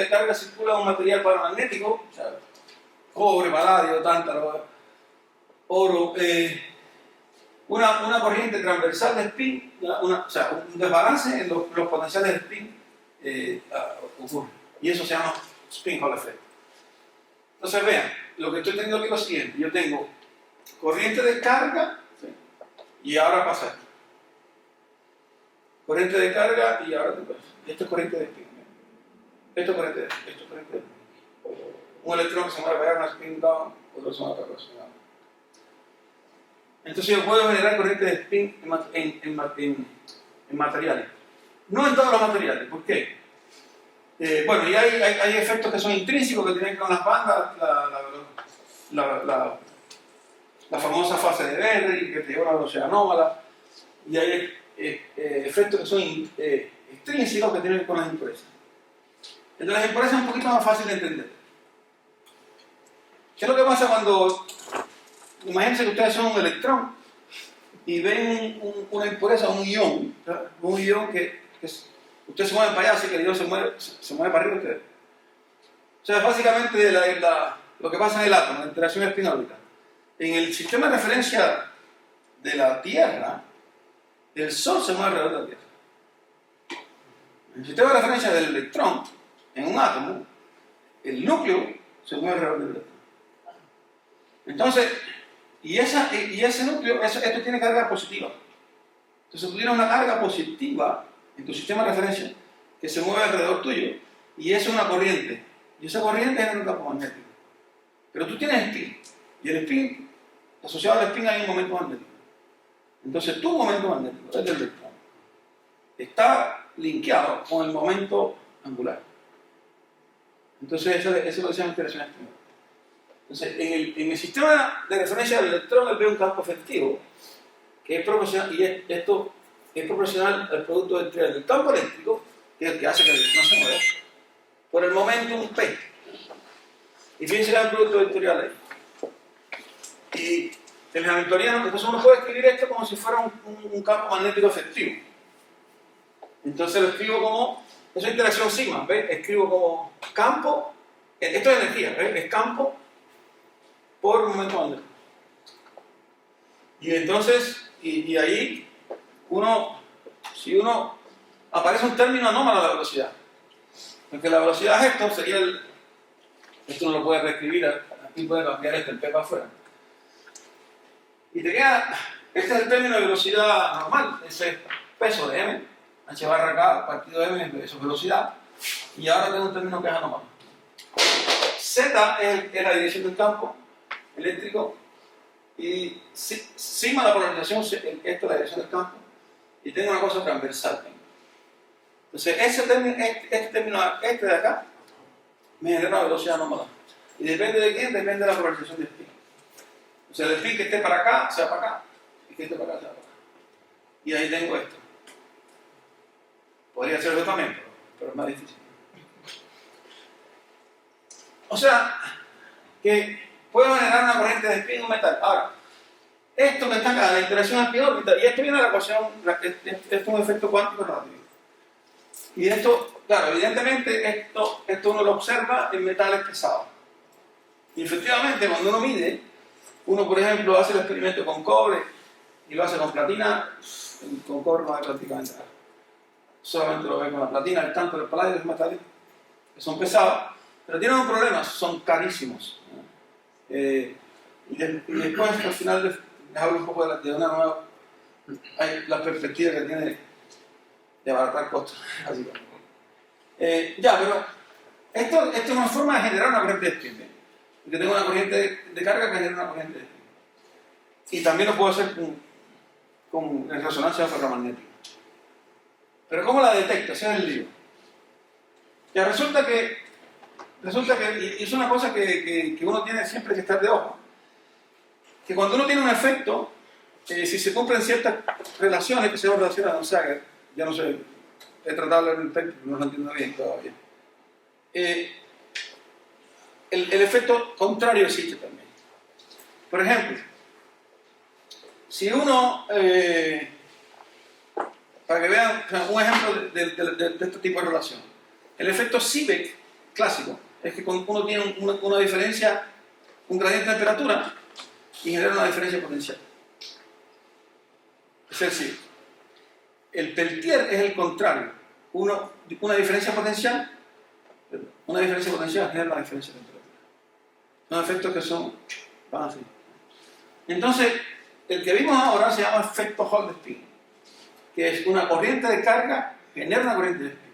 carga circula un material paramagnético, o sea, cobre, paladio, tántalo, oro, una corriente transversal de spin, o sea, un desbalance en los potenciales de spin ocurre. Y eso se llama spin Hall effect. Entonces vean, lo que estoy teniendo aquí es lo siguiente: yo tengo corriente de carga, ¿sí? Y ahora pasa esto. Corriente de carga y ahora esto es corriente de spin. Esto es corriente de spin. Un electrón que se mueve para allá, una spin down, otro se mueve para acá. Entonces yo puedo generar corriente de spin en materiales. No en todos los materiales. ¿Por qué? Bueno, y hay efectos que son intrínsecos que tienen que ver con las bandas, la famosa fase de Berry, que te lleva a una velocidad anómala, y hay efectos que son extrínsecos que tienen que ver con las impurezas. Entonces las impurezas es un poquito más fácil de entender. ¿Qué es lo que pasa cuando, imagínense que ustedes son un electrón y ven una impureza, un ion que ustedes se mueven para allá, así que el ion se mueve para arriba ustedes? O sea, básicamente lo que pasa en el átomo, la interacción spin-órbita. En el sistema de referencia de la Tierra, el Sol se mueve alrededor de la Tierra. En el sistema de referencia del electrón, en un átomo, el núcleo se mueve alrededor del electrón. Entonces, y ese núcleo, esto tiene carga positiva. Entonces tú tienes una carga positiva en tu sistema de referencia que se mueve alrededor tuyo, y eso es una corriente. Y esa corriente es en un campo magnético. Pero tú tienes spin, y el spin, asociado al spin hay un momento magnético. Entonces tu momento magnético, el del electrón, está linkeado con el momento angular. Entonces eso es lo que se llama interacción spin. Entonces en el sistema de referencia del electrón él ve un campo efectivo que es proporcional, y esto es proporcional al producto del campo eléctrico, que es el que hace que el electrón se mueva, por el momentum P. Y fíjense que hay un producto vectorial ahí. Y el hamiltoniano, entonces uno puede escribir esto como si fuera un campo magnético efectivo. Entonces lo escribo como, eso es interacción sigma, ¿ves? Escribo como campo, esto es energía, ¿ves? Es campo por momento magnético. Y entonces, y ahí, si uno, aparece un término anómalo a la velocidad. Porque la velocidad es esto, sería esto uno lo puede reescribir, aquí puede cambiar el P para afuera. Y te queda, este es el término de velocidad normal, ese peso de m, h barra k partido de m, eso es velocidad, y ahora tengo un término que es anómalo. Z es la dirección del campo eléctrico, y sigma la polarización, esto es la dirección del campo, y tengo una cosa transversal. Entonces, este término de acá me genera una velocidad anómala. ¿Y depende de quién? Depende de la polarización del spin. O sea, el spin que esté para acá, sea para acá, y que esté para acá, sea para acá. Y ahí tengo esto. Podría ser yo también, pero es más difícil. O sea, que puedo generar una corriente de spin en un metal. Ahora, esto que está acá, la interacción spin-órbita, y esto viene de la ecuación, esto es un efecto cuántico relativo. Y esto, claro, evidentemente, esto uno lo observa en metales pesados. Y efectivamente, cuando uno mide, uno, por ejemplo, hace el experimento con cobre y lo hace con platina, con cobre no hay prácticamente nada. Solamente lo ve con la platina, el tanto del paladio, los metales que son pesados, pero tienen un problema, son carísimos. Y después, al final, les hablo un poco de una nueva, hay la perspectiva que tiene de abaratar costos, básicamente. Ya, pero esto es una forma de generar una corriente de spin. ¿Ve? Porque tengo una corriente de carga que genera una corriente de spin. Y también lo puedo hacer con resonancia ferromagnética. Pero ¿cómo la detecto? Ese es el lío. Ya resulta que y es una cosa que uno tiene siempre que estar de ojo, que cuando uno tiene un efecto, si se cumplen ciertas relaciones que se llaman relaciones de Onsager, ya no sé, he tratado de hablar en el texto, no lo entiendo bien todavía. El efecto contrario existe también. Por ejemplo, si uno, para que vean un ejemplo de este tipo de relación, el efecto Seebeck clásico es que cuando uno tiene una diferencia, un gradiente de temperatura y genera una diferencia potencial. Es decir, el Peltier es el contrario. Una diferencia potencial genera una diferencia de temperatura. Son efectos que van así. Entonces, el que vimos ahora se llama efecto Hall de spin, que es una corriente de carga genera una corriente de spin.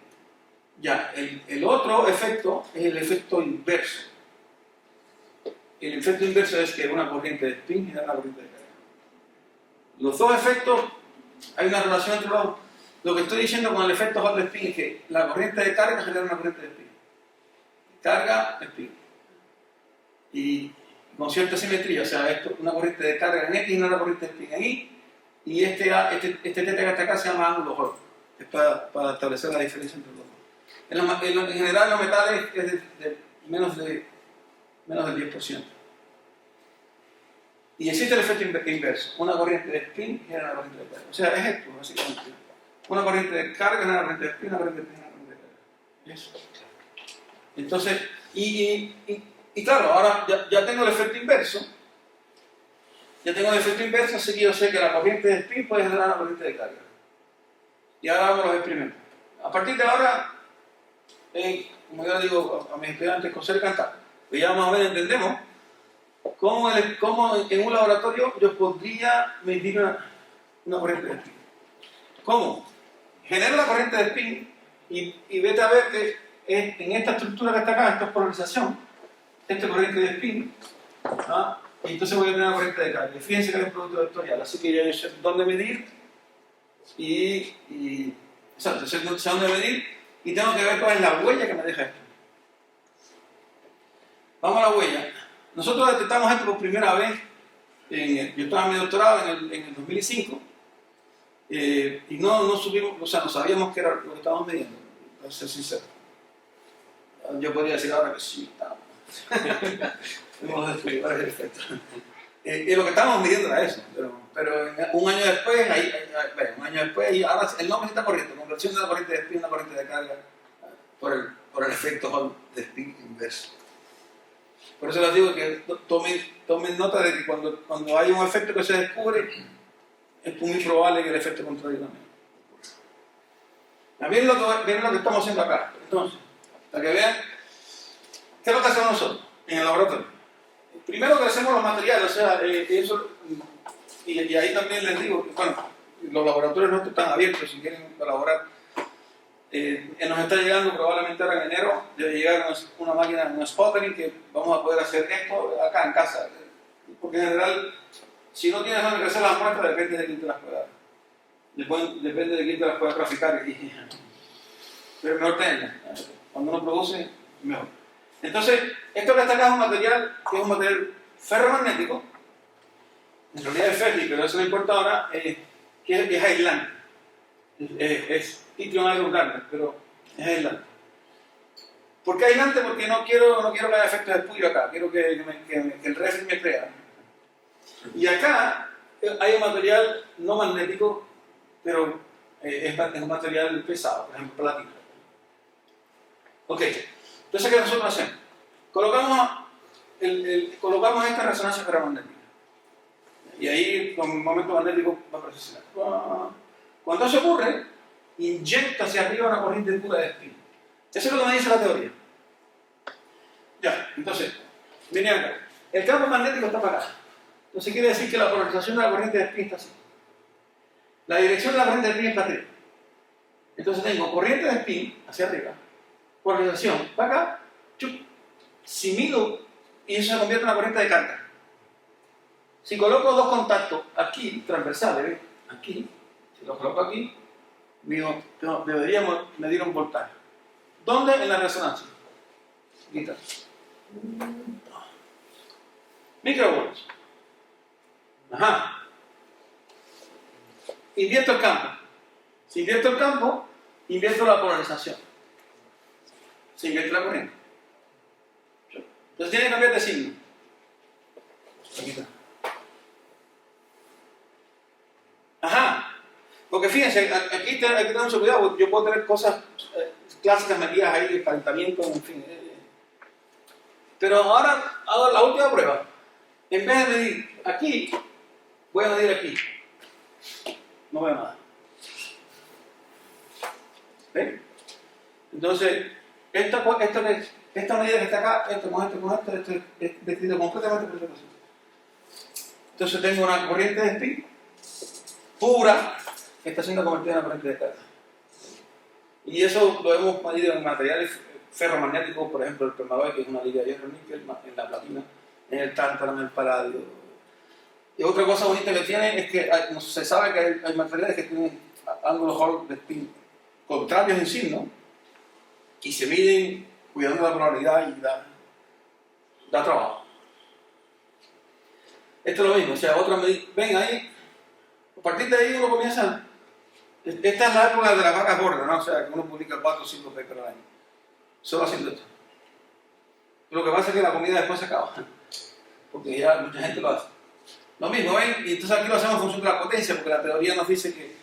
Ya, el otro efecto es el efecto inverso. El efecto inverso es que una corriente de spin genera una corriente de carga. Los dos efectos, hay una relación entre los dos. Lo que estoy diciendo con el efecto Hall de spin es que la corriente de carga genera una corriente de spin. Carga, spin. Y con cierta simetría, o sea, esto, una corriente de carga en X y una corriente de spin en Y, y este θ que está acá se llama ángulo Hall, es para establecer la diferencia entre los dos. En general, los metales es de menos del 10%. Y existe el efecto inverso. Una corriente de spin genera una corriente de carga. O sea, es esto, básicamente. Una corriente de carga genera una corriente de spin, una corriente de spin genera una corriente de carga. Eso. Entonces, y claro, ahora ya tengo el efecto inverso. Ya tengo el efecto inverso, así que yo sé que la corriente de spin puede generar una corriente de carga. Y ahora vamos a los experimentos. A partir de ahora, como yo digo a mis estudiantes, coser y cantar, pues ya más o menos entendemos cómo en un laboratorio yo podría medir una corriente de spin. ¿Cómo? Genero la corriente de spin y vete a ver que en esta estructura que está acá, esta es polarización, esta corriente de spin, ¿ah? Y entonces voy a tener una corriente de carga. Fíjense que es un producto vectorial, así que ya yo sé dónde medir exacto, sé dónde medir y tengo que ver cuál es la huella que me deja esto. Vamos a la huella. Nosotros detectamos esto por primera vez, yo estaba en mi doctorado en el 2005, y no supimos, o sea, no sabíamos qué era lo que estábamos midiendo, para ser sincero. Yo podría decir ahora que sí, hemos descubierto varios efectos. Y lo que estábamos midiendo era eso, pero un año después, y ahora el nombre está correcto, conversión de la corriente de spin a una corriente de carga por el efecto de spin inverso. Por eso les digo que tomen nota de que cuando hay un efecto que se descubre, es muy probable que el efecto contrario también. Miren lo que estamos haciendo acá. Entonces, para que vean, ¿qué es lo que hacemos nosotros en el laboratorio? Primero que hacemos los materiales, o sea, eso, y ahí también les digo, bueno, los laboratorios nuestros están abiertos si quieren colaborar. Nos está llegando probablemente ahora en enero, debe llegar una máquina, un sputtering, que vamos a poder hacer esto acá en casa. Porque en general, si no tienes donde crecer las muestras, depende de quién te las pueda dar. Depende de quién te las pueda traficar. Pero mejor tenerlas. Cuando uno produce, mejor. Entonces, esto que está acá es un material que es un material ferromagnético. En realidad es férrico, pero eso no importa ahora, que es aislante. Es Yttrium Iron Garnet, pero es aislante. ¿Por qué aislante? Porque no quiero que haya efectos de espullo acá, quiero que el reflex me crea. Y acá hay un material no magnético, pero es un material pesado, por ejemplo, platino. Ok, entonces ¿qué nosotros hacemos? Colocamos esta resonancia ferromagnética. Y ahí con el momento magnético va a procesar. Cuando eso ocurre, inyecta hacia arriba una corriente pura de spin. Eso es lo que me dice la teoría. Ya, entonces, miren acá. El campo magnético está para acá. Entonces quiere decir que la polarización de la corriente de spin está así. La dirección de la corriente de spin está arriba. Entonces tengo corriente de spin hacia arriba polarización, para acá, chup, si mido, y eso se convierte en una corriente de carga. Si coloco dos contactos aquí, transversales, ¿ves? Aquí, si los coloco aquí, deberíamos medir un voltaje. ¿Dónde? En la resonancia. Aquí está. Microvolts. Ajá. Invierto el campo. Si invierto el campo, invierto la polarización. Se invierte la corriente. Entonces tiene que cambiar de signo. Aquí está. Ajá. Porque fíjense, aquí hay que tener mucho cuidado. Yo puedo tener cosas clásicas metidas ahí, de calentamiento, en fin. Pero ahora hago la última prueba. En vez de medir aquí, voy a medir aquí. No veo nada. ¿Ven? Entonces, esta medida que está acá, esto es descrito completamente por otra cosa. Entonces tengo una corriente de spin pura que está siendo convertida en una corriente de carga. Y eso lo hemos medido en materiales ferromagnéticos, por ejemplo, el permaloy, que es una liga de hierro níquel, en la platina, en el tántalo, en el paladio. Y otra cosa bonita que tiene es que se sabe que hay materiales que tienen ángulos Hall de spin contrarios en sí, ¿no? Y se miden cuidando la polaridad y da trabajo. Esto es lo mismo, o sea, otra medida. Ven ahí, a partir de ahí uno comienza. Esta es la época de las vacas gordas, ¿no? O sea, que uno publica 4 o 5 papers al año. Solo haciendo esto. Lo que pasa es que la comida después se acaba. Porque ya mucha gente lo hace. Lo mismo, ¿ven? Y entonces aquí lo hacemos en función de la potencia, porque la teoría nos dice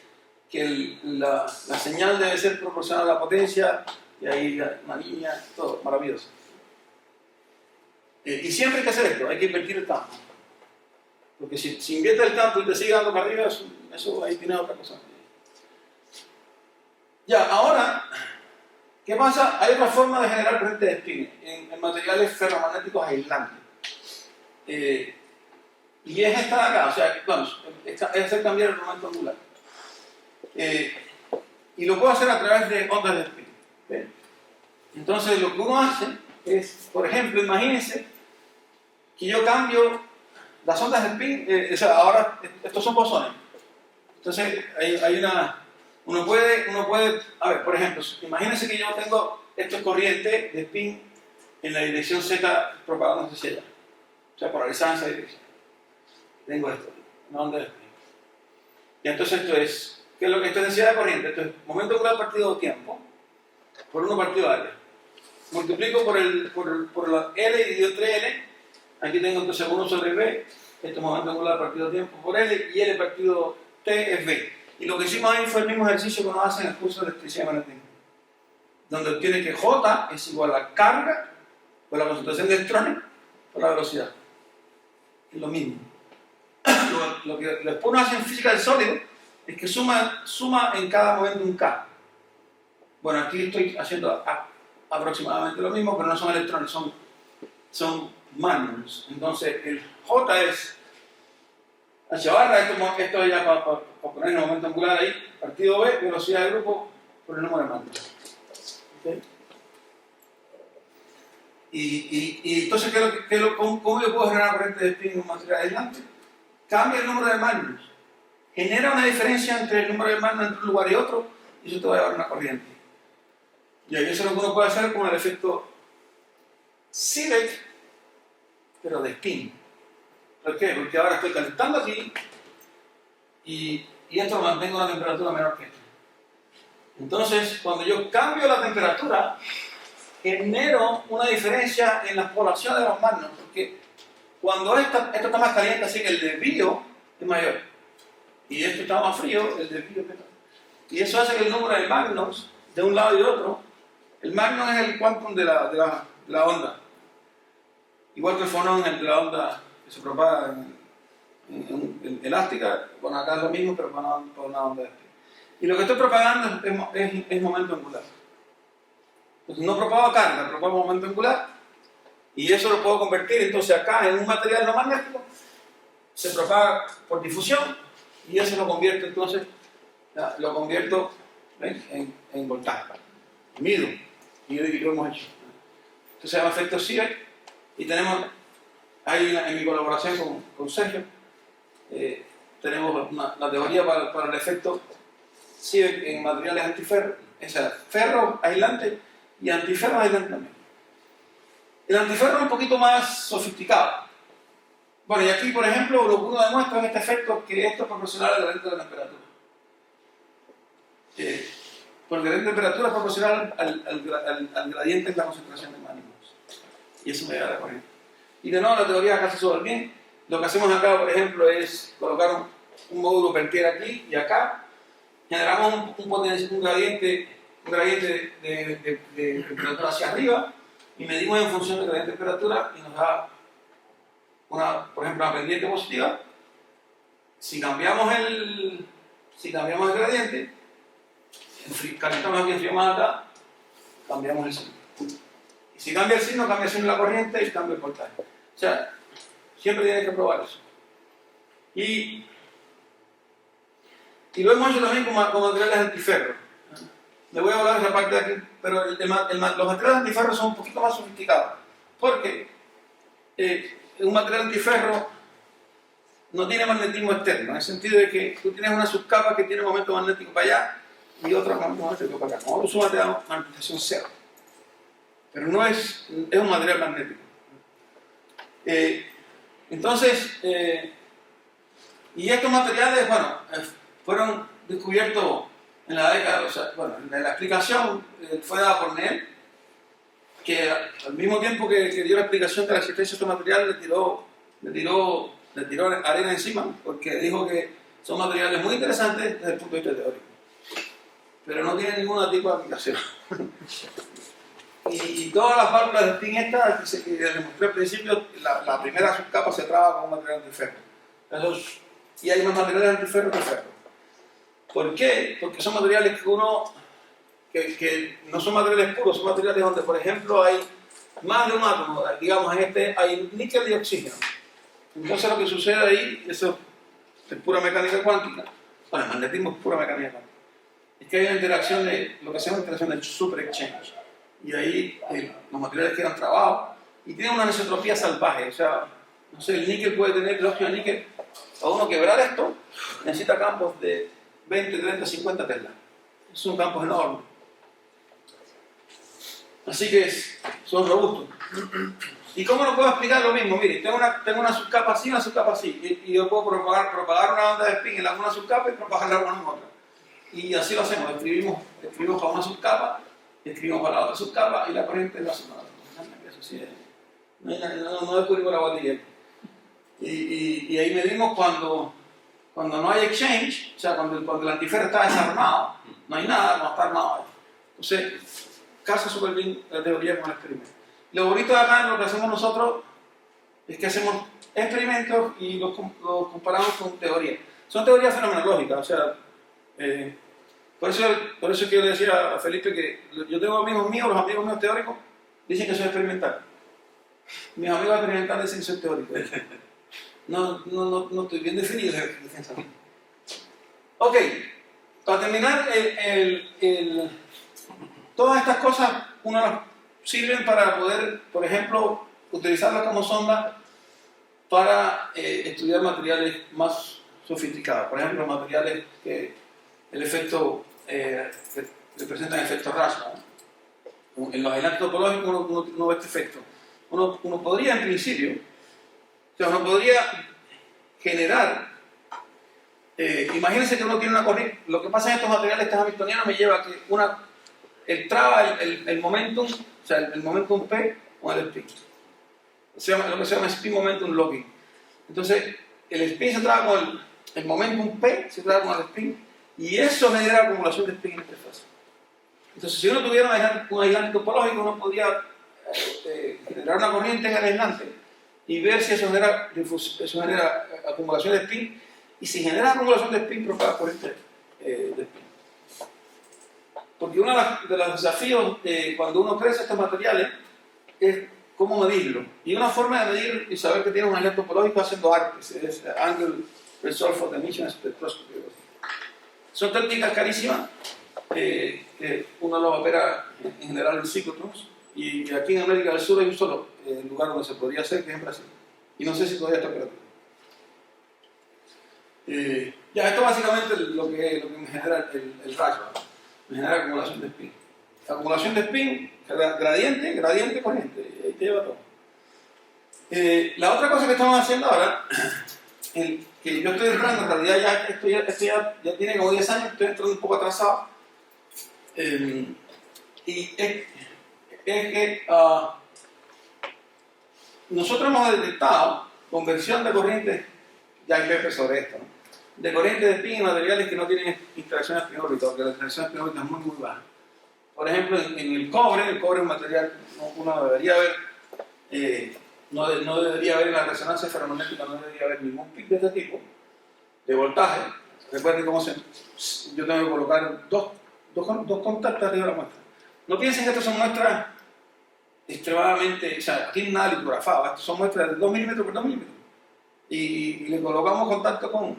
que la señal debe ser proporcional a la potencia, y ahí una línea, todo, maravilloso. Y siempre hay que hacer esto, hay que invertir el campo. Porque si inviertes el campo y te sigue dando para arriba, eso ahí tiene otra cosa. Ya, ahora, ¿qué pasa? Hay otra forma de generar corriente de spin en materiales ferromagnéticos aislantes. Y es esta de acá, o sea, vamos, es hacer cambiar el momento angular. Y lo puedo hacer a través de ondas de spin. ¿Ven? Entonces, lo que uno hace es, por ejemplo, imagínense que yo cambio las ondas de spin, o sea, ahora estos son bosones. Entonces, hay una. Uno puede, a ver, por ejemplo, imagínense que yo tengo esta corriente de spin en la dirección Z propagándose hacia allá. O sea, polarizada en esa dirección. Tengo esto, una onda de spin. Y entonces esto es, ¿qué es lo que esto es densidad de corriente? Esto es momento angular partido tiempo por 1 partido área. Multiplico por la L y dividido entre L. Aquí tengo entonces 1 sobre V. Esto es momento angular partido tiempo por L y L partido T es V. Y lo que hicimos ahí fue el mismo ejercicio que uno hace en el curso de electricidad y magnetismo, donde obtiene que J es igual a la carga por la concentración de electrones por la velocidad. Es lo mismo. Lo que después uno hace en física del sólido es que suma en cada momento un K. Bueno, aquí estoy haciendo aproximadamente lo mismo, pero no son electrones, son magnons. Entonces el J es H barra, esto ya para poner el momento angular ahí, partido B, velocidad de grupo por el número de magnons. ¿Okay? Y entonces, ¿cómo yo puedo generar una corriente de spin en un material aislante? Cambia el número de magnons, genera una diferencia entre el número de magnons entre un lugar y otro, y eso te va a llevar una corriente. Y ahí eso es lo que uno puede hacer con el efecto Seebeck, pero de spin. ¿Por qué? Porque ahora estoy calentando aquí y esto lo mantengo a una temperatura menor que esta. Entonces, cuando yo cambio la temperatura, genero una diferencia en las poblaciones de los magnons, porque cuando esto está más caliente, así que el desvío es mayor. Y esto está más frío, el desvío es menor. Y eso hace que el número de magnons de un lado y de otro, el magnon es el quantum de la onda. Igual que el fonón de la onda que se propaga en elástica, bueno, acá es lo mismo, pero por una onda de spin. Y lo que estoy propagando es momento angular. Entonces no propago carga, propago momento angular, y eso lo puedo convertir entonces acá en un material no magnético, se propaga por difusión, y eso lo convierto entonces, en voltaje. Mido y lo hemos hecho. Esto se llama efecto Seebeck y tenemos ahí en mi colaboración con Sergio, tenemos la teoría para el efecto Seebeck en materiales antiferro, o sea, ferro aislante y antiferro aislante también. El antiferro es un poquito más sofisticado. Bueno, y aquí, por ejemplo, lo que uno demuestra en este efecto es que esto es proporcional al gradiente de la temperatura. Porque el gradiente de temperatura es proporcional al gradiente de la concentración de mánimos. Y eso me da la corriente. Y de nuevo, la teoría acá se súper bien. Lo que hacemos acá, por ejemplo, es colocar un módulo Peltier aquí y acá. Generamos un gradiente de temperatura hacia arriba y medimos en función del gradiente de temperatura y nos da por ejemplo, una pendiente positiva. Si cambiamos el gradiente, calentamos aquí, enfriamos acá, cambiamos el signo. Y si cambia el signo de la corriente y cambia el voltaje. O sea, siempre tienes que probar eso. Y lo hemos hecho también con materiales antiferro. Le voy a hablar de esa parte de aquí, pero los materiales antiferro son un poquito más sofisticados. Porque un material antiferro no tiene magnetismo externo, en el sentido de que tú tienes una subcapa que tiene un momento magnético para allá y otra momento magnético para acá. Cuando lo sumas te da magnetización cero. Pero no es un material magnético. Entonces, y estos materiales, bueno, fueron descubiertos en la década, o sea, bueno, la explicación fue dada por Néel, que al mismo tiempo que dio la explicación de la existencia de estos materiales, le tiró arena encima, porque dijo que son materiales muy interesantes desde el punto de vista teórico, pero no tienen ningún tipo de aplicación. Y todas las válvulas de spin estas, que les demostré al principio, la primera subcapa se traba con un material antiferro. Y hay más materiales antiferro que ferro. ¿Por qué? Porque son materiales que no son materiales puros, son materiales donde, por ejemplo, hay más de un átomo. Digamos, en este hay níquel y oxígeno. Entonces lo que sucede ahí, eso es pura mecánica cuántica. Bueno, el magnetismo es pura mecánica cuántica. Es que hay una interacción lo que se llama interacción de super exchange. Y ahí los materiales quedan trabados y tienen una anisotropía salvaje. O sea, no sé, el níquel puede tener, el óxido de níquel, a uno quebrar esto, necesita campos de 20, 30, 50 teslas. Son campos enormes. Así que son robustos. ¿Y cómo lo puedo explicar lo mismo? Mire, tengo una subcapa así y una subcapa así. Y yo puedo propagar una onda de spin en alguna subcapa y propagarla en otra. Y así lo hacemos. Escribimos para una subcapa, escribimos para la otra subcapa y la corriente la suma. Eso sí es. No descubrimos la botella. Y ahí medimos cuando no hay exchange, o sea, cuando el antiferro está desarmado, no hay nada, no está armado. Entonces, casa súper bien la teoría con el experimento. Lo bonito de acá, lo que hacemos nosotros, es que hacemos experimentos y los comparamos con teorías. Son teorías fenomenológicas, o sea, por eso que yo le decía a Felipe que yo tengo amigos míos, los amigos míos teóricos, dicen que soy experimental. Mis amigos experimentales dicen que soy teórico. No estoy bien definido. Ok, para terminar, todas estas cosas sirven para poder, por ejemplo, utilizarlas como sonda para estudiar materiales más sofisticados. Por ejemplo, materiales que representan efectos Rational. En los aislantes topológicos uno ve este efecto. Uno podría, en principio, uno podría generar, imagínense que uno tiene una corriente. Lo que pasa en estos materiales hamiltonianos me lleva a que traba el momentum, o sea, el momentum P con el spin. Lo que se llama spin momentum locking. Entonces, el spin se traba con el momentum P, se traba con el spin, y eso genera acumulación de spin en interfaz. Entonces, si uno tuviera un aislante topológico, uno podría generar una corriente en el aislante y ver si eso genera acumulación de spin, y si genera acumulación de spin, propaga corriente de spin. Porque uno de los desafíos cuando uno crece estos materiales es cómo medirlo. Y una forma de medir y saber que tiene un aislante topológico haciendo ARPS, es Angle Resolve for Emission Spectroscopy. Son técnicas carísimas, uno lo opera en general en ciclotrons, y aquí en América del Sur hay un solo lugar donde se podría hacer, que es en Brasil. Y no sé si todavía está operativo. Ya, esto básicamente es lo que me genera el rayo, ¿no? Me genera acumulación de spin. Acumulación de spin, gradiente, corriente, y ahí te lleva todo. La otra cosa que estamos haciendo ahora, que yo estoy entrando, en realidad esto ya tiene como 10 años, estoy entrando un poco atrasado, y es que nosotros hemos detectado conversión de corriente, ya hay papers sobre esto, ¿no? De corriente de spin en materiales que no tienen interacción spin-órbita, porque la interacción spin-órbita es muy, muy baja. Por ejemplo, en el cobre es un material, uno debería ver, no debería haber en la resonancia ferromagnética, no debería haber ningún pic de este tipo, de voltaje. Recuerden cómo yo tengo que colocar dos contactos arriba de la muestra. No piensen que estas son muestras extremadamente, o sea, aquí no hay nada litografado, estas son muestras de 2 milímetros por 2 milímetros. Y le colocamos contacto con,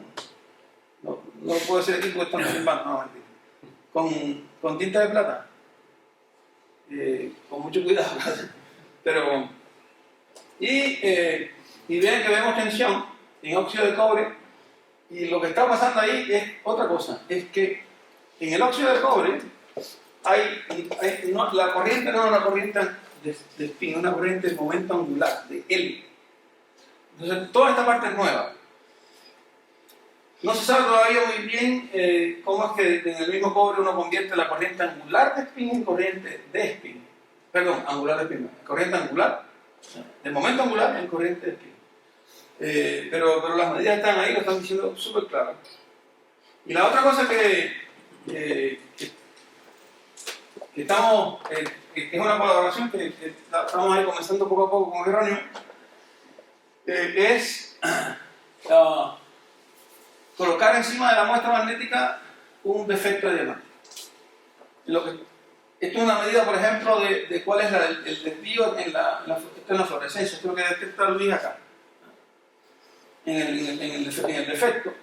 no lo puedo decir aquí porque están filmando, no, mentira, con tinta de plata. Con mucho cuidado, pero y vean que vemos tensión en óxido de cobre, y lo que está pasando ahí es otra cosa, es que en el óxido de cobre la corriente no es una corriente de spin, es una corriente de momento angular, de L. Entonces toda esta parte es nueva. No se sabe todavía muy bien cómo es que en el mismo cobre uno convierte la corriente angular de spin en corriente de spin. Perdón, angular de spin, corriente angular, de momento angular en corriente de spin. Pero las medidas están ahí, lo están diciendo súper claro. Y la otra cosa que estamos, que es una colaboración que estamos ahí comenzando poco a poco con Jerónimo, es colocar encima de la muestra magnética un defecto de diamante. Esto es una medida, por ejemplo, de cuál es el desvío en la fluorescencia. Esto es lo que detecta Luis acá, en el defecto.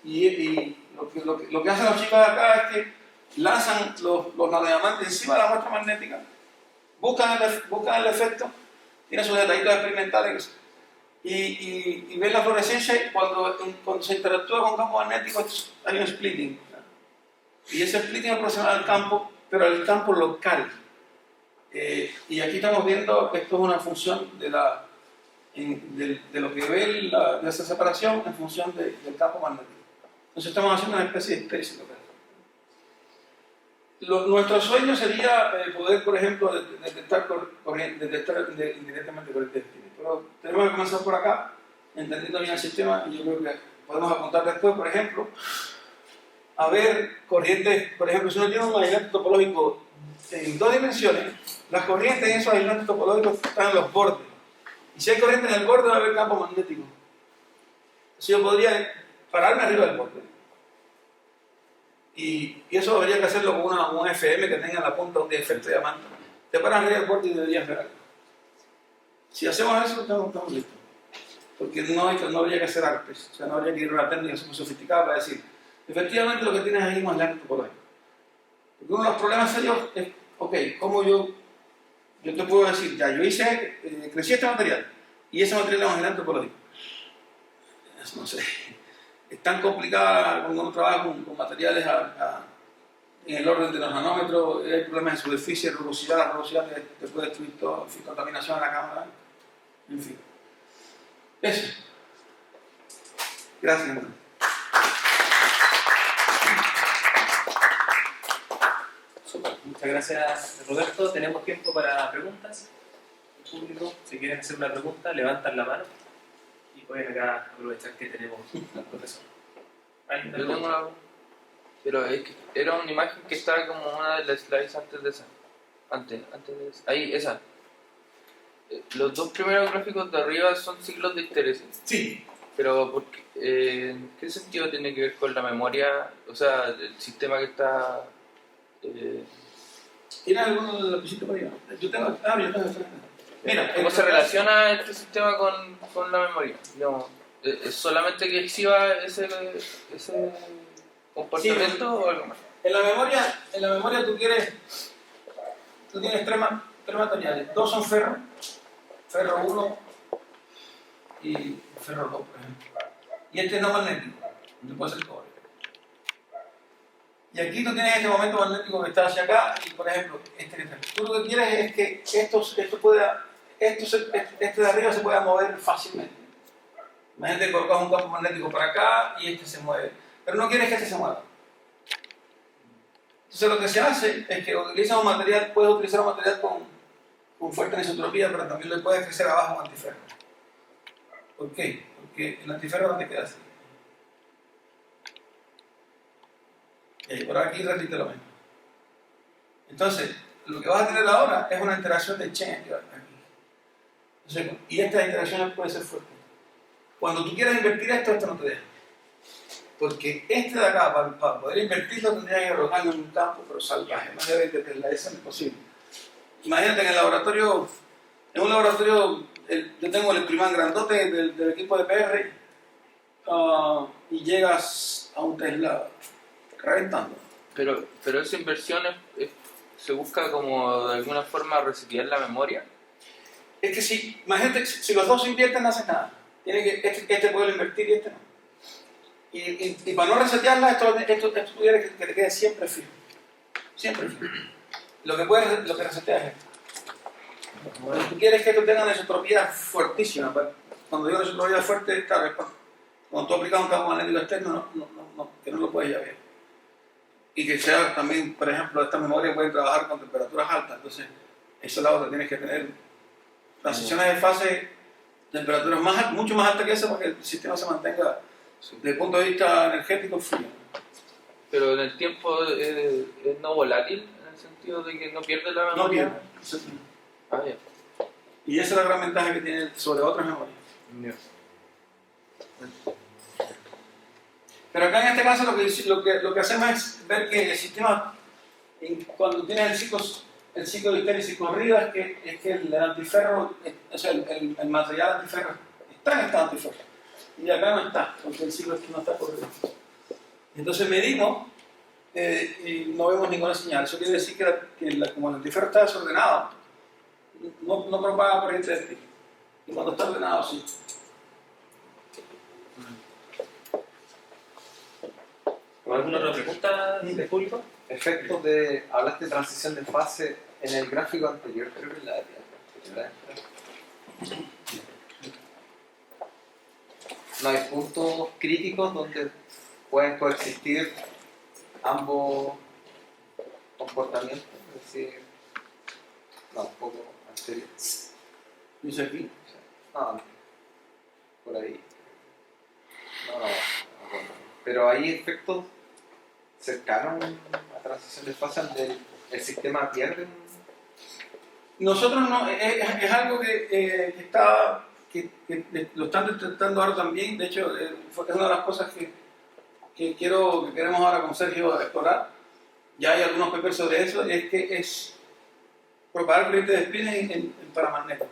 Y lo que hacen los chicos acá es que lanzan los nanodiamantes encima de la muestra magnética, buscan el efecto, tienen sus detallitos experimentales, y ven la fluorescencia, y cuando se interactúa con campo magnético hay un splitting. Y ese splitting es proporcional al campo, pero al campo local. Y aquí estamos viendo que esto es una función de lo que ve esa separación en función del campo magnético. Entonces estamos haciendo una especie de especie local. Nuestro sueño sería poder, por ejemplo, detectar indirectamente corriente de spin. Pero tenemos que comenzar por acá, entendiendo bien el sistema, y yo creo que podemos apuntar después, por ejemplo, a ver corrientes. Por ejemplo, si uno tiene un aislante topológico en 2 dimensiones, las corrientes en esos aislantes topológicos están en los bordes. Y si hay corriente en el borde, va a haber campo magnético. Entonces yo podría pararme arriba del borde. Y eso habría que hacerlo con un FM que tenga en la punta un efecto de diamante. Te paras arriba del borde y deberías ver algo. Si hacemos eso, estamos listos. Porque no habría que hacer artes, o sea, no habría que ir a una técnica súper sofisticada para decir, efectivamente lo que tienes ahí es un aislante topológico. Porque uno de los problemas serios es, ok, ¿cómo yo te puedo decir, ya, yo crecí este material, y ese material es un aislante topológico? No sé, es tan complicada cuando uno trabaja con materiales en el orden de los nanómetros, hay problemas de superficie, rugosidad, la rugosidad te puede destruir todo, en fin, contaminación en la cámara, en fin. Eso. Gracias. Super, muchas gracias, Roberto. Tenemos tiempo para preguntas. El público, si quieren hacer una pregunta, levantan la mano y pueden acá aprovechar que tenemos al profesor. Yo tengo una, pero es que era una imagen que estaba como una de las slides antes de esa. Antes de esa. Ahí, esa. Los 2 primeros gráficos de arriba son ciclos de interés. Sí. Pero, ¿en qué sentido tiene que ver con la memoria? O sea, el sistema que está... ¿Tiene alguno de los pisitos por ahí? Yo tengo. Mira, ¿Cómo se relaciona este sistema con la memoria? Digamos, ¿es solamente que exhiba ese comportamiento o algo más? En la memoria tú tienes tres materiales. Dos son ferro 1 y ferro 2, por ejemplo. Y este es no magnético, no puede ser cobre. Y aquí tú tienes este momento magnético que está hacia acá, y por ejemplo, este que está aquí. Tú lo que quieres es que este de arriba se pueda mover fácilmente. Imagínate que colocas un campo magnético para acá y este se mueve. Pero no quieres que este se mueva. Entonces lo que se hace es que utilizas un material, puedes utilizar un material con fuerte anisotropía, pero también le puedes crecer abajo un antiferro. ¿Por qué? Porque el antiferro no te queda así. Y por aquí repite lo mismo. Entonces, lo que vas a tener ahora es una interacción de chain aquí. Entonces, y esta interacción puede ser fuerte. Cuando tú quieras invertir esto no te deja. Porque este de acá, para poder invertirlo, tendría que arrojarlo en un campo, pero salvaje. Más de 20 Tesla, eso no es posible. Imagínate en un laboratorio, yo tengo el electroimán grandote del equipo de PR, y llegas a un Tesla reventando. Pero esa inversión se busca como de alguna forma resetear la memoria. Es que imagínate, si los dos se invierten, no haces nada. Tiene que, este puede invertir y este no. Y para no resetearla, esto tú quieres que te quede siempre fijo. Siempre fijo. Lo que resetea es esto. Cuando tú quieres que esto tenga una isotropía fuertísima, cuando digo isotropía fuerte, claro, es cuando tú aplicas un campo magnético externo, que no lo puedes ya ver. Y que sea también, por ejemplo, estas memorias pueden trabajar con temperaturas altas, entonces, eso es la otra, tienes que tener transiciones de fase, temperaturas mucho más altas que esa para que el sistema se mantenga, desde el punto de vista energético, frío. Pero en el tiempo es no volátil, en el sentido de que no pierde la memoria. No pierde. Ah, ya. Y esa es la gran ventaja que tiene sobre otras memorias. Yeah. Pero acá en este caso lo que hacemos es ver que el sistema, cuando tienes el ciclo de hipéresis corrido, es que el antiferro, o sea, el material antiferro está en estado antiferro. Y acá no está, porque el ciclo no está corrido. Entonces medimos y no vemos ninguna señal. Eso quiere decir que como el antiferro está desordenado, no propaga corriente de frío. Y cuando está ordenado, sí. ¿Alguna otra pregunta del público? Efectos de. Hablaste de transición de fase en el gráfico anterior, creo que ¿verdad? No hay puntos críticos donde pueden coexistir ambos comportamientos, es decir, no, un poco anterior. Dice aquí. No, por ahí. No. Pero hay efectos cercanos a transición de fase donde el sistema pierde. Nosotros no, es algo que lo están intentando ahora también. De hecho, es una de las cosas que queremos ahora con Sergio explorar. Ya hay algunos papers sobre eso, es propagar corriente de spin en paramagnetos.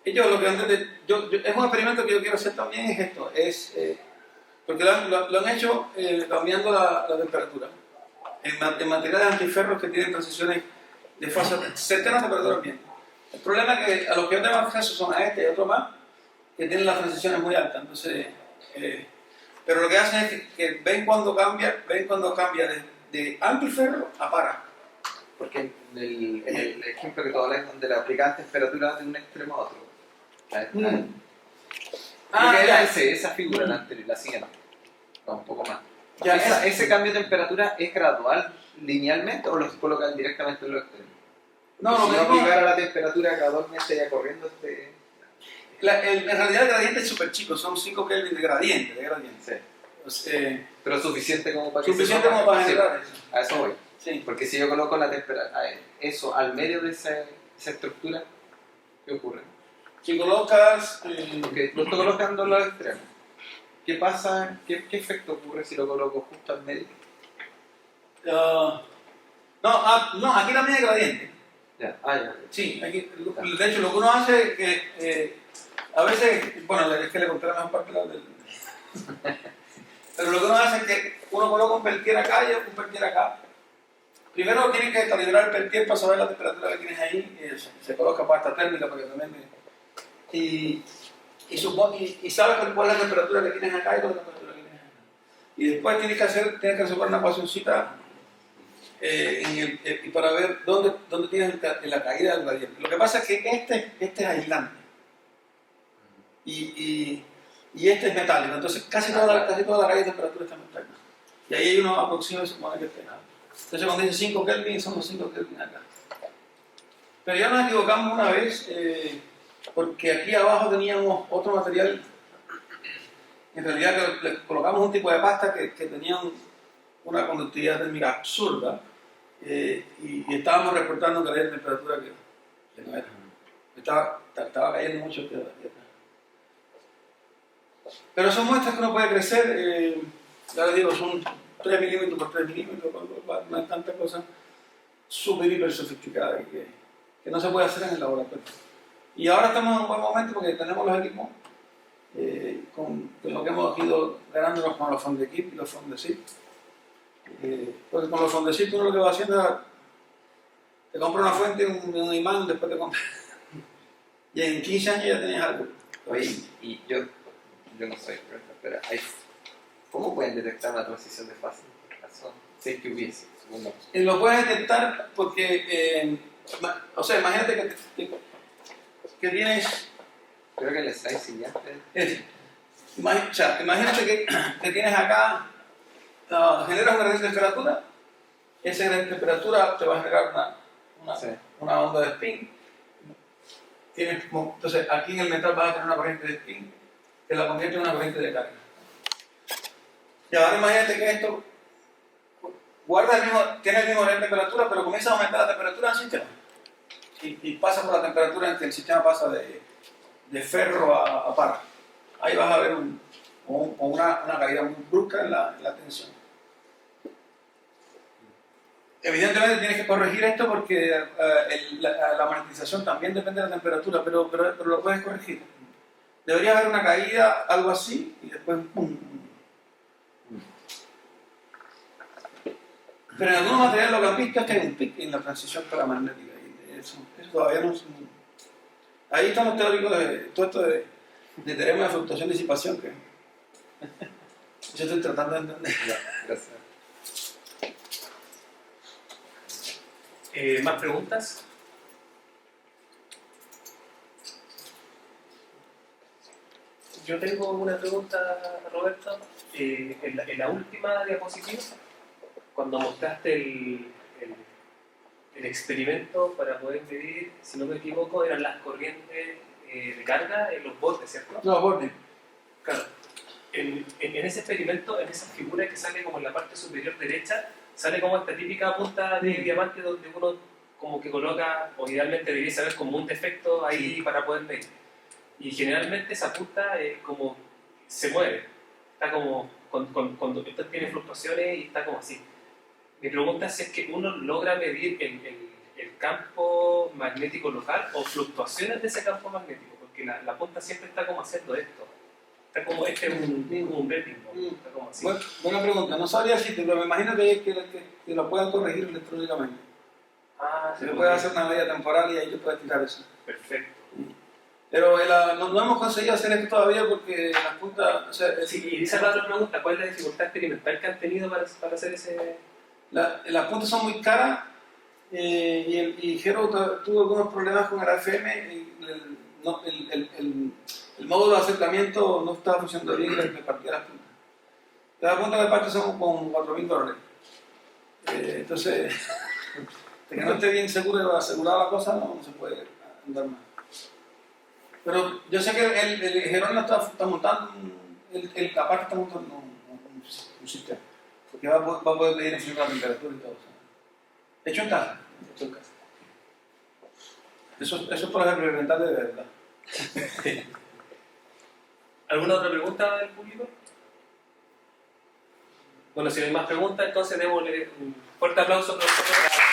Ellos lo que es un experimento que yo quiero hacer también es esto, porque lo han hecho cambiando la temperatura. En materiales antiferros que tienen transiciones de fase cercanas a temperatura ambiente. El problema es que a los que yo tengo acceso son a este y a otro más, que tienen las transiciones muy altas. Entonces, pero lo que hacen es que ven cuando cambia de antiferro a para. Porque el ejemplo que tú hablas es donde le aplican temperatura de un extremo a otro. Ya. Esa figura, la anterior, la siguiente. No, un poco más. Ya, ¿Ese cambio de temperatura es gradual linealmente o los colocan directamente en los extremos? No, si no aplicara la temperatura gradualmente ya corriendo en realidad el gradiente es súper chico, son 5 Kelvin de gradiente. Sí. Pero es suficiente como para Suficiente como para generar eso. A eso voy. Sí. Porque si yo coloco la temperatura, eso al medio de esa estructura, ¿qué ocurre? Si colocas... Porque lo estoy colocando en los extremos. ¿Qué pasa? ¿Qué efecto ocurre si lo coloco justo al medio? No, aquí también hay gradiente. Ya. Sí, aquí, de hecho lo que uno hace es que a veces, bueno, es que le conté la mejor parte del... Pero lo que uno hace es que uno coloca un peltier acá y un peltier acá. Primero tienes que calibrar el peltier para saber la temperatura que tienes ahí. Se coloca pasta térmica para que también y sabes cuál es la temperatura que tienes acá y cuál es la temperatura que tienes acá. Y después tienes que resolver una ecuacioncita y para ver dónde tienes la caída del gradiente. Lo que pasa es que este es aislante y este es metálico, entonces casi toda la caída de temperatura está metálica. Y ahí uno aproxima y supone que esté. Entonces cuando dice 5 Kelvin, son los 5 Kelvin acá. Pero ya nos equivocamos una vez, porque aquí abajo teníamos otro material. En realidad le colocamos un tipo de pasta que tenía una conductividad térmica absurda, y estábamos reportando que había temperatura que no era. Estaba cayendo mucho tierra. Pero son muestras que uno puede crecer, ya les digo, son 3 milímetros por 3 milímetros, no hay tantas cosas súper hiper sofisticadas que no se puede hacer en el laboratorio. Y ahora estamos en un buen momento porque tenemos los equipos con lo que hemos ido ganándonos con los Fondekip y los Fondesit. Porque con los Fondesit uno lo que va haciendo es te compra una fuente, un imán, después te compra. Y en 15 años ya tenías algo. Oye, y yo no soy experto, pero ¿cómo pueden detectar una transición de fase? Si es que hubiese, segunda cosa. Lo puedes detectar porque, o sea, imagínate que tienes. Creo que el slide siguiente. Imagínate que tienes acá, generas una gradiente de temperatura, esa gradiente de temperatura te va a generar una onda de spin. Entonces, aquí en el metal vas a tener una corriente de spin que la convierte en una corriente de carga. Y ahora imagínate que esto tiene el mismo nivel de temperatura, pero comienza a aumentar la temperatura del sistema. Y pasa por la temperatura en que el sistema pasa de ferro a parra. Ahí vas a ver una caída muy brusca en la tensión. Evidentemente tienes que corregir esto porque la magnetización también depende de la temperatura, pero lo puedes corregir. Debería haber una caída, algo así, y después ¡pum! Pero en algunos materiales lo que han visto es que hay un pic en la transición paramagnética. Y eso todavía no. Ahí están los teóricos de todo esto de teorema de fluctuación y disipación que yo estoy tratando de entender. Gracias. ¿Más preguntas? Yo tengo una pregunta, Roberto. En la última diapositiva, cuando mostraste el experimento para poder medir, si no me equivoco, eran las corrientes de carga en los bordes, ¿cierto? No, bordes. Claro. En ese experimento, en esa figura que sale como en la parte superior derecha, sale como esta típica punta de diamante donde uno como que coloca, o idealmente debería saber como un defecto ahí para poder medir. Y generalmente esa punta como se mueve, está como, cuando esto tiene fluctuaciones y está como así. Mi pregunta es si es que uno logra medir el campo magnético local o fluctuaciones de ese campo magnético, porque la punta siempre está como haciendo esto. Está como un bending, está como así. Buena pregunta, no sabría decirte, pero me imagino que lo puedan corregir electrónicamente. Se le puede hacer una medida temporal y ahí yo puedo tirar eso. Perfecto. Pero no hemos conseguido hacer esto todavía porque las puntas. O sea, sí, y esa es la otra pregunta: ¿cuál es la dificultad experimental que han tenido para hacer ese.? Las puntas son muy caras y Jero tuvo algunos problemas con el AFM. El módulo de acercamiento no estaba funcionando bien y le partía las puntas. Cada punta de parte son con $4,000. Entonces, hasta que no esté bien seguro asegurada la cosa, no se puede andar más. Pero yo sé que el Jerónimo está montando, aparte está montando un sistema, porque va a poder medir en la temperatura y todo. Hecho en casa. Eso es por ejemplo experimental de verdad. ¿Alguna otra pregunta del público? Bueno, si no hay más preguntas, entonces démosle un fuerte aplauso, profesor.